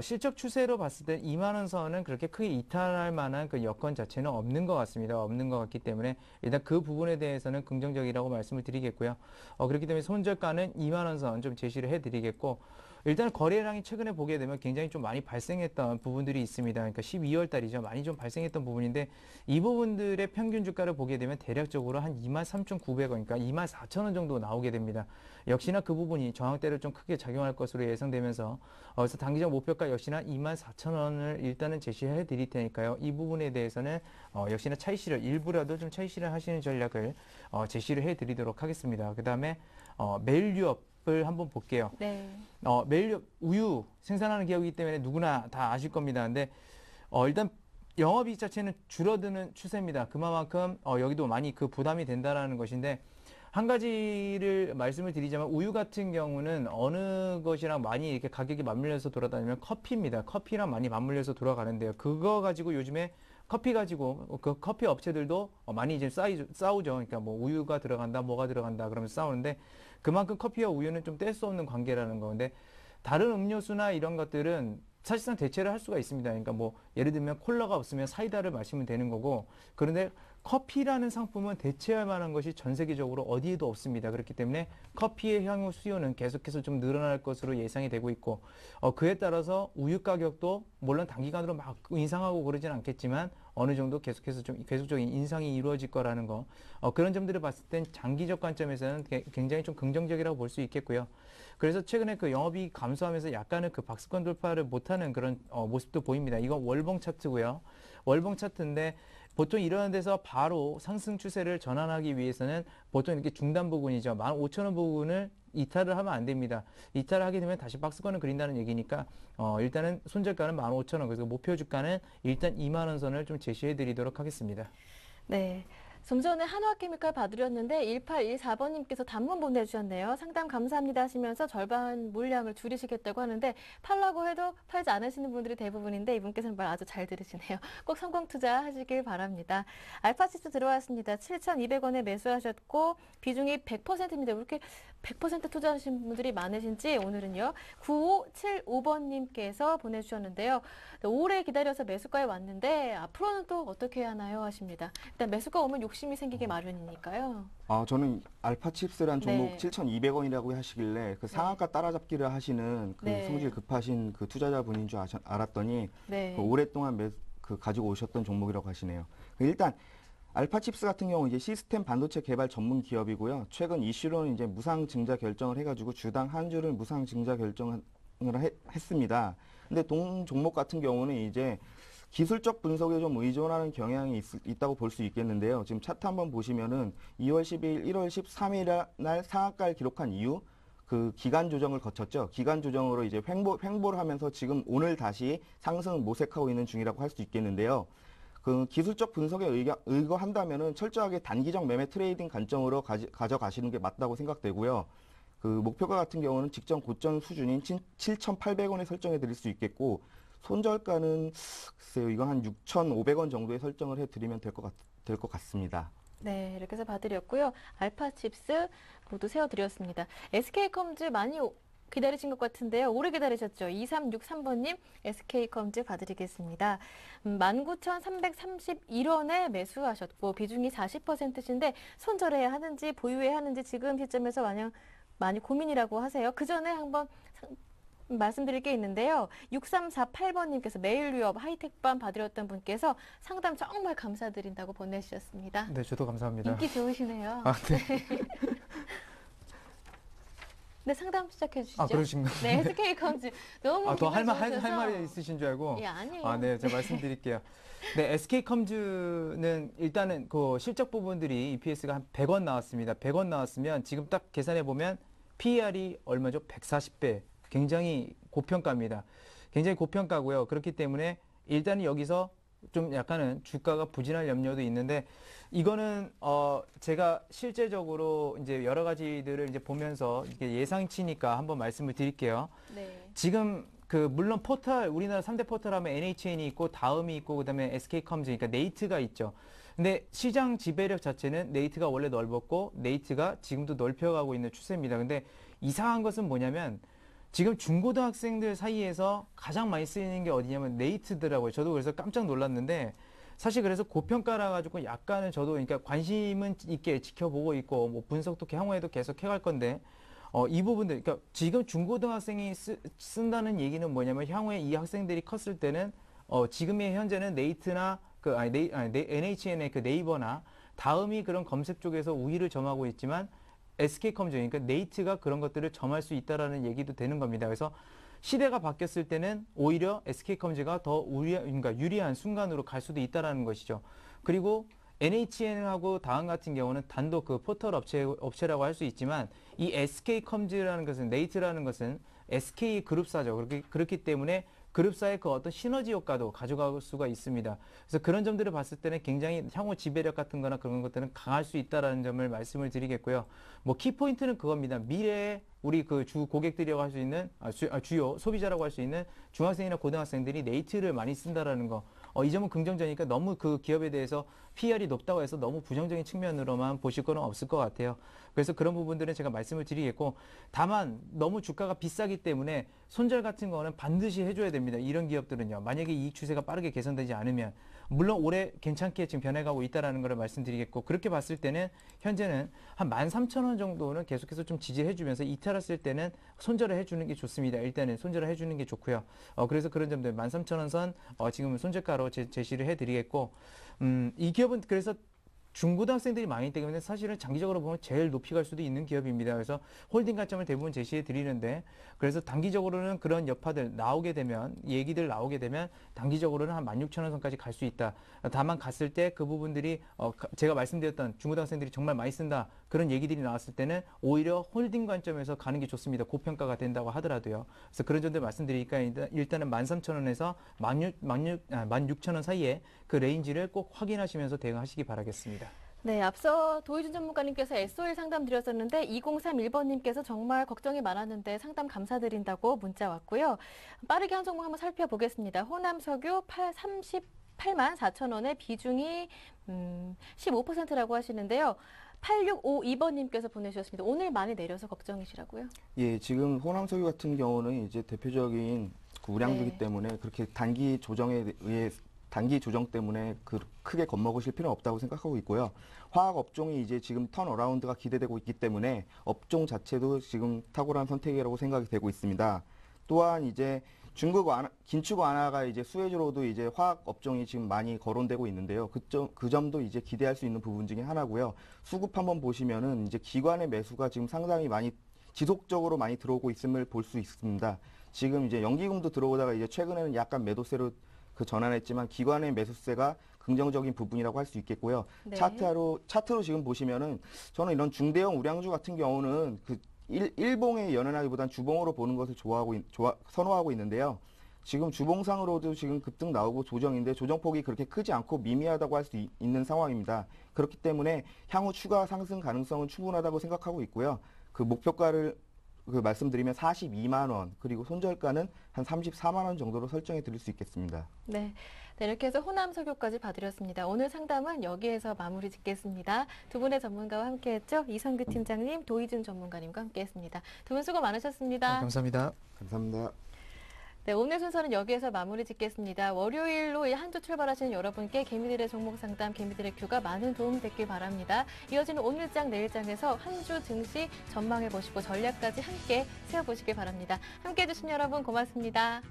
실적 추세로 봤을 때 2만 원 선은 그렇게 크게 이탈할 만한 그 여건 자체는 없는 것 같습니다. 없는 것 같기 때문에 일단 그 부분에 대해서는 긍정적이라고 말씀을 드리겠고요. 그렇기 때문에 손절가는 2만 원 선 좀 제시를 해드리겠고, 일단 거래량이 최근에 보게 되면 굉장히 좀 많이 발생했던 부분들이 있습니다. 그러니까 12월 달이죠. 많이 좀 발생했던 부분인데 이 부분들의 평균 주가를 보게 되면 대략적으로 한 23,900원, 그러니까 24,000원 정도 나오게 됩니다. 역시나 그 부분이 저항대를 좀 크게 작용할 것으로 예상되면서 그래서 단기적 목표가 역시나 24,000원을 일단은 제시해 드릴 테니까요. 이 부분에 대해서는 역시나 차익 실현, 일부라도 좀 차익 실현 하시는 전략을 제시를 해 드리도록 하겠습니다. 그 다음에 매일 유업을 한번 볼게요. 네. 매일 우유 생산하는 기업이기 때문에 누구나 다 아실 겁니다. 근데 일단 영업이익 자체는 줄어드는 추세입니다. 그만큼 여기도 많이 그 부담이 된다라는 것인데, 한 가지를 말씀을 드리자면 우유 같은 경우는 어느 것이랑 많이 이렇게 가격이 맞물려서 돌아다니면 커피입니다. 커피랑 많이 맞물려서 돌아가는데요. 그거 가지고 요즘에 커피 가지고 그 커피 업체들도 많이 이제 싸우죠. 그러니까 뭐 우유가 들어간다, 뭐가 들어간다 그러면서 싸우는데, 그만큼 커피와 우유는 좀 뗄 수 없는 관계라는 건데, 다른 음료수나 이런 것들은 사실상 대체를 할 수가 있습니다. 그러니까 뭐 예를 들면 콜라가 없으면 사이다를 마시면 되는 거고, 그런데 커피라는 상품은 대체할 만한 것이 전 세계적으로 어디에도 없습니다. 그렇기 때문에 커피의 향후 수요는 계속해서 좀 늘어날 것으로 예상이 되고 있고, 그에 따라서 우유 가격도 물론 단기간으로 막 인상하고 그러진 않겠지만 어느 정도 계속해서 좀 계속적인 인상이 이루어질 거라는 거, 그런 점들을 봤을 땐 장기적 관점에서는 굉장히 좀 긍정적이라고 볼 수 있겠고요. 그래서 최근에 그 영업이익 감소하면서 약간은 그 박스권 돌파를 못하는 그런 모습도 보입니다. 이건 월봉 차트고요. 월봉 차트인데 보통 이런 데서 바로 상승 추세를 전환하기 위해서는 보통 이렇게 중단 부분이죠. 15,000원 부분을 이탈을 하면 안 됩니다. 이탈을 하게 되면 다시 박스권을 그린다는 얘기니까 일단은 손절가는 15,000원, 그래서 목표 주가는 일단 2만 원 선을 좀 제시해 드리도록 하겠습니다. 네. 좀 전에 한화케미칼 봐드렸는데 1814번님께서 단문 보내주셨네요. 상담 감사합니다 하시면서 절반 물량을 줄이시겠다고 하는데 팔라고 해도 팔지 않으시는 분들이 대부분인데 이분께서는 말 아주 잘 들으시네요. 꼭 성공 투자하시길 바랍니다. 알파치스 들어왔습니다. 7,200원에 매수하셨고 비중이 100%입니다. 이렇게 100% 투자하신 분들이 많으신지 오늘은요. 9575번님께서 보내주셨는데요. 오래 기다려서 매수가에 왔는데 앞으로는 또 어떻게 해야 하나요? 하십니다. 일단 매수가 오면 욕심이 생기게 마련이니까요. 저는 알파칩스란 종목 네. 7,200원이라고 하시길래 그 상한가 따라잡기를 하시는 그 네. 성질 급하신 그 투자자분인 줄 알았더니 네. 그 오랫동안 가지고 오셨던 종목이라고 하시네요. 일단 알파칩스 같은 경우 이제 시스템 반도체 개발 전문 기업이고요. 최근 이슈로는 이제 무상 증자 결정을 해가지고 주당 한 주를 무상 증자 결정을 했습니다. 근데 동 종목 같은 경우는 이제 기술적 분석에 좀 의존하는 경향이 있다고 볼 수 있겠는데요. 지금 차트 한번 보시면은 2월 10일, 1월 13일 날 상한가를 기록한 이후 그 기간 조정을 거쳤죠. 기간 조정으로 이제 횡보를 하면서 지금 오늘 다시 상승을 모색하고 있는 중이라고 할 수 있겠는데요. 그 기술적 분석에 의거한다면은 철저하게 단기적 매매 트레이딩 관점으로 가져가시는 게 맞다고 생각되고요. 그 목표가 같은 경우는 직전 고점 수준인 7,800원에 설정해 드릴 수 있겠고, 손절가는 글쎄요, 이건 한 6,500원 정도에 설정을 해 드리면 될 것 같습니다. 네, 이렇게 해서 봐드렸고요. 알파칩스 모두 세워드렸습니다. SK컴즈 많이 기다리신 것 같은데요. 오래 기다리셨죠? 2363번님 SK컴즈 봐드리겠습니다. 19,331원에 매수하셨고 비중이 40%신데 손절해야 하는지 보유해야 하는지 지금 시점에서 많이 고민이라고 하세요. 그 전에 한번 말씀드릴 게 있는데요. 6348번님께서 매일 유업 하이텍밤 받으셨던 분께서 상담 정말 감사드린다고 보내주셨습니다. 네, 저도 감사합니다. 인기 좋으시네요. 아, 네. 네, 상담 시작해 주시죠. 아, 그러신가요? 네, SK컴즈 너무 더 할 좋으셔서. 말이 있으신 줄 알고. 예, 아니에요. 아, 네, 제가 말씀드릴게요. 네, SK컴즈는 일단은 그 실적 부분들이 EPS가 한 100원 나왔습니다. 100원 나왔으면 지금 딱 계산해 보면 PER이 얼마죠? 140배. 굉장히 고평가입니다. 굉장히 고평가고요. 그렇기 때문에 일단은 여기서 좀 약간은 주가가 부진할 염려도 있는데, 이거는 제가 실제적으로 이제 여러 가지들을 이제 보면서 이게 예상치니까 한번 말씀을 드릴게요. 네. 지금 물론 포털, 우리나라 3대 포털 하면 NHN이 있고 다음이 있고 그다음에 SK컴즈, 그러니까 네이트가 있죠. 근데 시장 지배력 자체는 네이트가 원래 넓었고 네이트가 지금도 넓혀가고 있는 추세입니다. 근데 이상한 것은 뭐냐면 지금 중고등학생들 사이에서 가장 많이 쓰이는 게 어디냐면 네이트더라고요. 저도 그래서 깜짝 놀랐는데, 사실 그래서 고평가라 가지고 약간은 저도 그러니까 관심은 있게 지켜보고 있고 뭐 분석도 향후에도 계속 해갈 건데, 이 부분들, 그러니까 지금 중고등학생이 쓴다는 얘기는 뭐냐면 향후에 이 학생들이 컸을 때는 지금의 현재는 네이트나 NHN의 그 네이버나 다음이 그런 검색 쪽에서 우위를 점하고 있지만 SK컴즈, 그러니까 네이트가 그런 것들을 점할 수 있다라는 얘기도 되는 겁니다. 그래서 시대가 바뀌었을 때는 오히려 SK컴즈가 더 그러니까 유리한 순간으로 갈 수도 있다라는 것이죠. 그리고 NHN하고 다음 같은 경우는 단독 그 포털 업체라고 할 수 있지만, 이 SK컴즈라는 것은, 네이트라는 것은 SK 그룹사죠. 그렇기 때문에 그룹사의 그 어떤 시너지 효과도 가져갈 수가 있습니다. 그래서 그런 점들을 봤을 때는 굉장히 향후 지배력 같은 거나 그런 것들은 강할 수 있다라는 점을 말씀을 드리겠고요. 뭐 키포인트는 그겁니다. 미래에 우리 그 주 고객들이라고 할 수 있는, 주요 소비자라고 할 수 있는 중학생이나 고등학생들이 네이트를 많이 쓴다라는 거. 이 점은 긍정적이니까 너무 그 기업에 대해서 PER이 높다고 해서 너무 부정적인 측면으로만 보실 건 없을 것 같아요. 그래서 그런 부분들은 제가 말씀을 드리겠고, 다만 너무 주가가 비싸기 때문에 손절 같은 거는 반드시 해줘야 됩니다. 이런 기업들은요. 만약에 이익 추세가 빠르게 개선되지 않으면, 물론 올해 괜찮게 지금 변해가고 있다라는 걸 말씀드리겠고, 그렇게 봤을 때는 현재는 한 13,000원 정도는 계속해서 좀 지지해주면서 이탈했을 때는 손절을 해주는 게 좋습니다. 일단은 손절을 해주는 게 좋고요. 그래서 그런 점들 13,000원 선 지금 손절가로 제시를 해드리겠고, 이 기업은 그래서 중고등학생들이 많이 있기 때문에 사실은 장기적으로 보면 제일 높이 갈 수도 있는 기업입니다. 그래서 홀딩 관점을 대부분 제시해 드리는데, 그래서 단기적으로는 그런 여파들 나오게 되면, 얘기들 나오게 되면 단기적으로는 한 16,000원 선까지 갈 수 있다. 다만 갔을 때 그 부분들이 제가 말씀드렸던 중고등학생들이 정말 많이 쓴다, 그런 얘기들이 나왔을 때는 오히려 홀딩 관점에서 가는 게 좋습니다. 고평가가 된다고 하더라도요. 그래서 그런 점들 말씀드리니까 일단은 13,000원에서 16,000원 사이에 그 레인지를 꼭 확인하시면서 대응하시기 바라겠습니다. 네, 앞서 도희준 전문가님께서 SO일 상담 드렸었는데 2031번님께서 정말 걱정이 많았는데 상담 감사드린다고 문자 왔고요. 빠르게 한 종목 한번 살펴보겠습니다. 호남석유 38만 4천 원의 비중이 15%라고 하시는데요. 8652번님께서 보내주셨습니다. 오늘 많이 내려서 걱정이시라고요? 예, 지금 호남석유 같은 경우는 이제 대표적인 그 우량주기 네. 때문에 그렇게 단기 조정 때문에 크게 겁먹으실 필요는 없다고 생각하고 있고요. 화학 업종이 이제 지금 턴어라운드가 기대되고 있기 때문에 업종 자체도 지금 탁월한 선택이라고 생각이 되고 있습니다. 또한 이제 긴축 완화가 이제 수혜주로도 이제 화학 업종이 지금 많이 거론되고 있는데요. 그 점도 이제 기대할 수 있는 부분 중에 하나고요. 수급 한번 보시면은 이제 기관의 매수가 지금 상당히 지속적으로 많이 들어오고 있음을 볼 수 있습니다. 지금 이제 연기금도 들어오다가 이제 최근에는 약간 매도세로 그 전환했지만 기관의 매수세가 긍정적인 부분이라고 할 수 있겠고요. 네. 차트로 지금 보시면은 저는 이런 중대형 우량주 같은 경우는 그 일봉에 연연하기보단 주봉으로 보는 것을 선호하고 있는데요. 지금 주봉상으로도 지금 급등 나오고 조정인데 조정폭이 그렇게 크지 않고 미미하다고 할 수 있는 상황입니다. 그렇기 때문에 향후 추가 상승 가능성은 충분하다고 생각하고 있고요. 그 목표가를 말씀드리면 42만 원, 그리고 손절가는 한 34만 원 정도로 설정해 드릴 수 있겠습니다. 네. 네, 이렇게 해서 호남 설교까지 봐드렸습니다. 오늘 상담은 여기에서 마무리 짓겠습니다. 두 분의 전문가와 함께했죠. 이성규 팀장님, 도희준 전문가님과 함께했습니다. 두 분 수고 많으셨습니다. 감사합니다. 감사합니다. 네, 오늘 순서는 여기에서 마무리 짓겠습니다. 월요일로 한 주 출발하시는 여러분께 개미들의 종목 상담, 개미들의 큐가 많은 도움 됐길 바랍니다. 이어지는 오늘장, 내일장에서 한 주 증시 전망해보시고 전략까지 함께 세워보시길 바랍니다. 함께해 주신 여러분 고맙습니다.